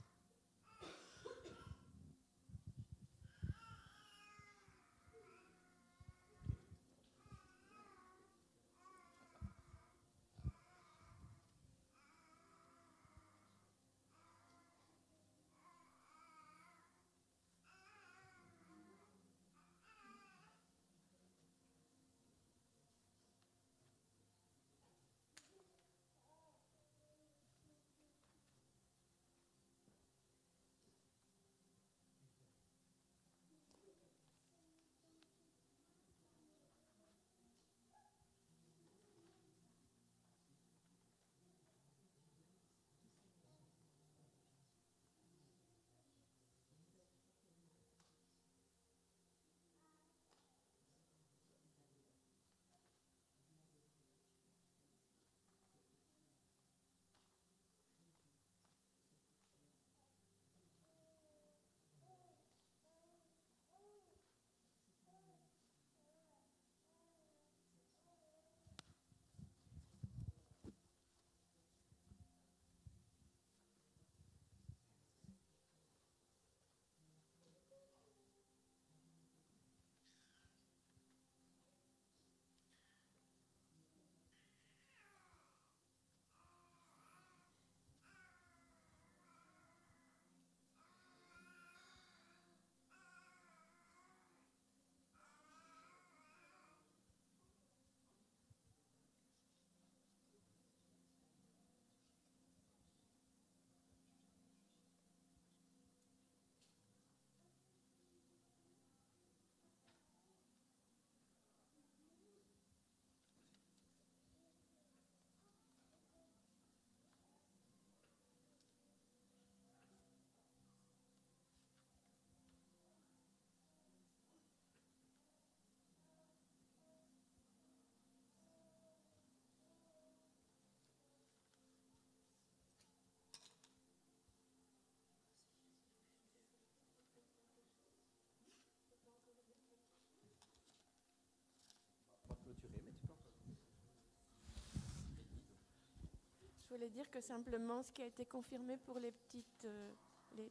voulais dire que simplement ce qui a été confirmé pour les petites,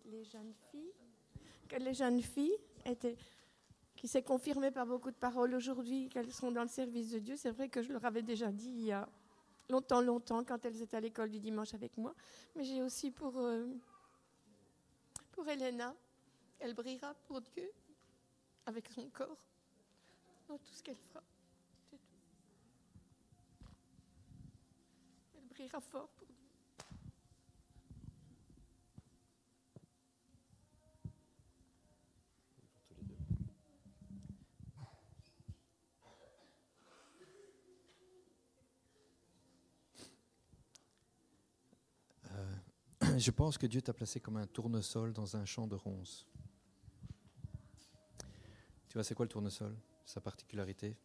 les jeunes filles, que les jeunes filles étaient, qui s'est confirmé par beaucoup de paroles aujourd'hui, qu'elles sont dans le service de Dieu. C'est vrai que je leur avais déjà dit il y a longtemps, quand elles étaient à l'école du dimanche avec moi. Mais j'ai aussi pour Elena, elle brillera pour Dieu avec son corps dans tout ce qu'elle fera. C'est tout. Elle brillera fort pour Dieu. Je pense que Dieu t'a placé comme un tournesol dans un champ de ronces. Tu vois, c'est quoi le tournesol? Sa particularité,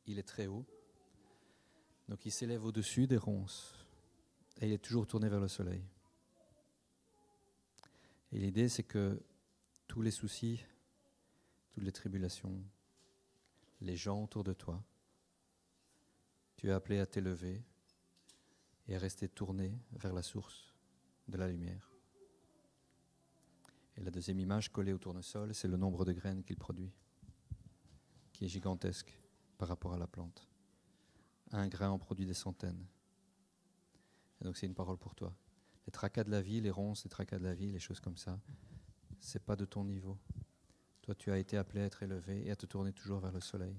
il est très haut. Donc il s'élève au-dessus des ronces. Et il est toujours tourné vers le soleil. Et l'idée, c'est que tous les soucis, toutes les tribulations, les gens autour de toi, tu es appelé à t'élever et à rester tourné vers la source de la lumière. Et la deuxième image collée au tournesol, c'est le nombre de graines qu'il produit, qui est gigantesque par rapport à la plante. Un grain en produit des centaines. Et donc c'est une parole pour toi. Les tracas de la vie, les ronces, les tracas de la vie, les choses comme ça, c'est pas de ton niveau. Toi, tu as été appelé à être élevé et à te tourner toujours vers le soleil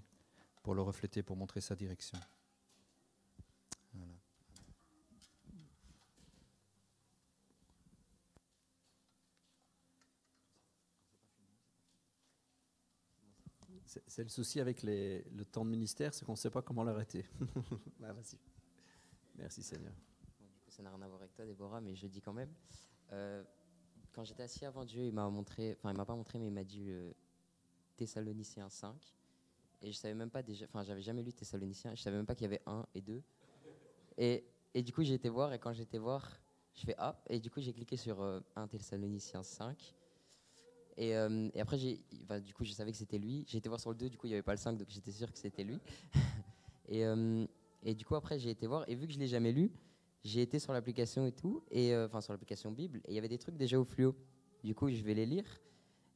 pour le refléter, pour montrer sa direction. Voilà. C'est le souci avec le temps de ministère, c'est qu'on ne sait pas comment l'arrêter. Bah, vas-y. Merci Seigneur. Bon, du coup, ça n'a rien à voir avec toi, Déborah, mais je le dis quand même. Quand j'étais assis avant Dieu, il m'a montré, enfin il m'a pas montré, mais il m'a dit Thessaloniciens 5. Et je savais même pas déjà, enfin j'avais jamais lu Thessaloniciens, je savais même pas qu'il y avait 1 et 2. Et du coup j'ai été voir, et quand j'ai été voir, je fais ah, et du coup j'ai cliqué sur 1 Thessaloniciens 5. Et après, du coup, je savais que c'était lui. J'ai été voir sur le 2, du coup, il n'y avait pas le 5, donc j'étais sûr que c'était lui. et du coup, après, j'ai été voir, et vu que je ne l'ai jamais lu, j'ai été sur l'application et tout, enfin sur l'application Bible, et il y avait des trucs déjà au fluo. Du coup, je vais les lire.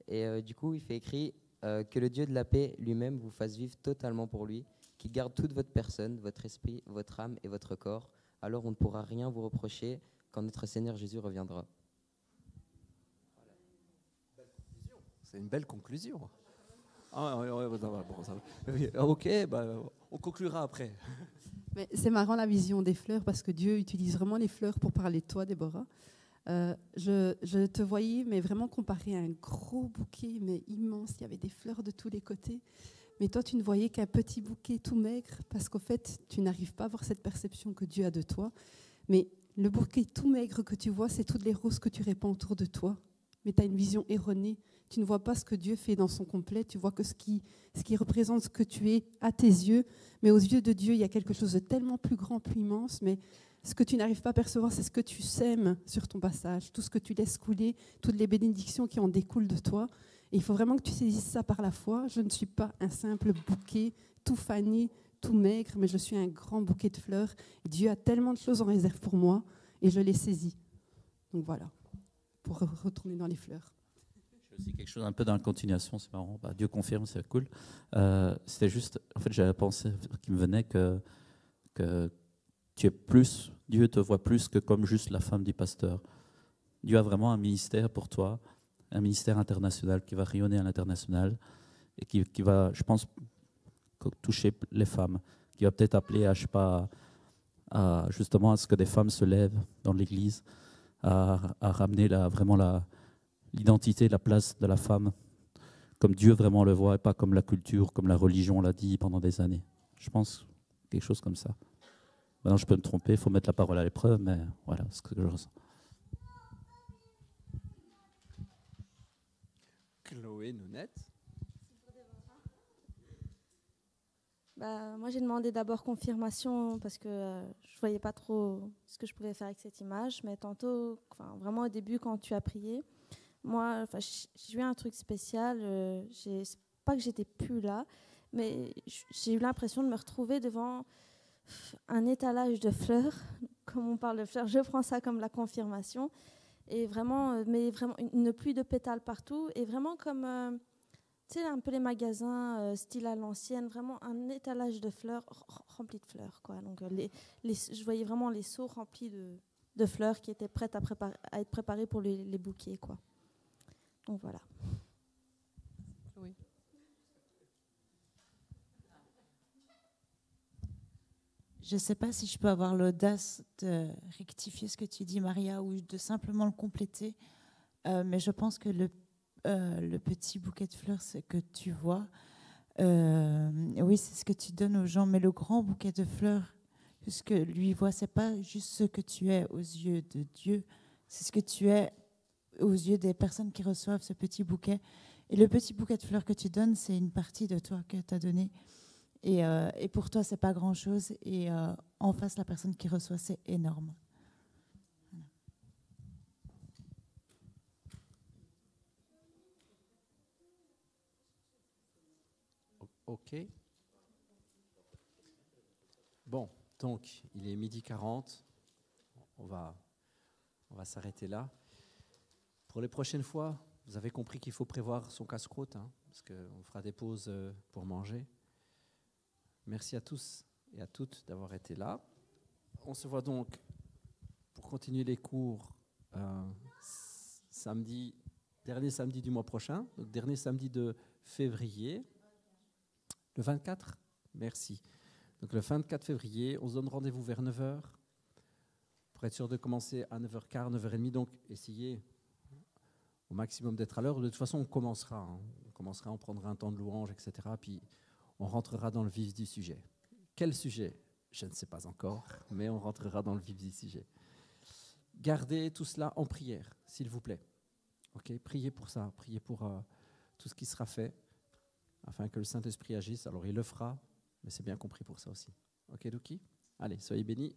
Et du coup, il fait écrit que le Dieu de la paix lui-même vous fasse vivre totalement pour lui, qui garde toute votre personne, votre esprit, votre âme et votre corps. Alors on ne pourra rien vous reprocher quand notre Seigneur Jésus reviendra. C'est une belle conclusion. Ah, ouais, ça va, bon, ça va. Ok, bah, on conclura après. Mais c'est marrant la vision des fleurs parce que Dieu utilise vraiment les fleurs pour parler de toi, Déborah. Je te voyais, mais vraiment comparé à un gros bouquet, mais immense. Il y avait des fleurs de tous les côtés. Mais toi, tu ne voyais qu'un petit bouquet tout maigre parce qu'au fait, tu n'arrives pas à avoir cette perception que Dieu a de toi. Mais le bouquet tout maigre que tu vois, c'est toutes les roses que tu répands autour de toi. Mais tu as une vision erronée. Tu ne vois pas ce que Dieu fait dans son complet. Tu vois que ce qui représente ce que tu es à tes yeux. Mais aux yeux de Dieu, il y a quelque chose de tellement plus grand, plus immense. Mais ce que tu n'arrives pas à percevoir, c'est ce que tu sèmes sur ton passage. Tout ce que tu laisses couler, toutes les bénédictions qui en découlent de toi. Et il faut vraiment que tu saisisses ça par la foi. Je ne suis pas un simple bouquet tout fané, tout maigre, mais je suis un grand bouquet de fleurs. Dieu a tellement de choses en réserve pour moi et je les saisis. Donc voilà, pour retourner dans les fleurs. Aussi quelque chose un peu dans la continuation, c'est marrant. Bah, Dieu confirme, c'est cool. C'était juste, en fait, j'avais la pensée qui me venait que tu es plus, Dieu te voit plus que comme juste la femme du pasteur. Dieu a vraiment un ministère pour toi, un ministère international qui va rayonner à l'international et qui va, je pense, toucher les femmes, qui va peut-être appeler à, je sais pas, justement à ce que des femmes se lèvent dans l'Église, à ramener l'identité, la place de la femme, comme Dieu vraiment le voit, et pas comme la culture, comme la religion l'a dit pendant des années. Je pense quelque chose comme ça. Maintenant, je peux me tromper, il faut mettre la parole à l'épreuve, mais voilà ce que je ressens. Chloé Nounette. Moi, j'ai demandé d'abord confirmation parce que je ne voyais pas trop ce que je pouvais faire avec cette image. Mais tantôt, vraiment au début, quand tu as prié, moi, j'ai eu un truc spécial. C'est pas que j'étais plus là, mais j'ai eu l'impression de me retrouver devant un étalage de fleurs, comme on parle de fleurs, je prends ça comme la confirmation. Et vraiment, mais vraiment une pluie de pétales partout. Et vraiment comme, tu sais, un peu les magasins style à l'ancienne, vraiment un étalage de fleurs rempli de fleurs, quoi. Donc, je voyais vraiment les seaux remplis de fleurs qui étaient prêtes à être préparées pour les bouquets, quoi. Donc, voilà. Oui. Je ne sais pas si je peux avoir l'audace de rectifier ce que tu dis, Maria, ou de simplement le compléter. Mais je pense que le petit bouquet de fleurs, c'est que tu vois, oui, c'est ce que tu donnes aux gens. Mais le grand bouquet de fleurs, ce que lui voit, c'est pas juste ce que tu es aux yeux de Dieu, c'est ce que tu es aux yeux des personnes qui reçoivent ce petit bouquet. Et le petit bouquet de fleurs que tu donnes, c'est une partie de toi que tu as donné. Et pour toi, c'est pas grand-chose. Et en face, la personne qui reçoit, c'est énorme. Ok. Bon, donc, il est 12h40. On va s'arrêter là. Pour les prochaines fois, vous avez compris qu'il faut prévoir son casse-croûte, hein, parce qu'on fera des pauses pour manger. Merci à tous et à toutes d'avoir été là. On se voit donc pour continuer les cours dernier samedi du mois prochain, donc dernier samedi de février. Le 24 ? Merci. Donc le 24 février, on se donne rendez-vous vers 9h pour être sûr de commencer à 9h15, 9h30. Donc essayez au maximum d'être à l'heure. De toute façon, on commencera. Hein. On prendra un temps de louange, etc. Puis on rentrera dans le vif du sujet. Quel sujet ? Je ne sais pas encore, mais on rentrera dans le vif du sujet. Gardez tout cela en prière, s'il vous plaît. Okay ? Priez pour ça, priez pour tout ce qui sera fait, afin que le Saint-Esprit agisse. Alors il le fera, mais c'est bien compris pour ça aussi. Ok, Douki ? Allez, soyez bénis.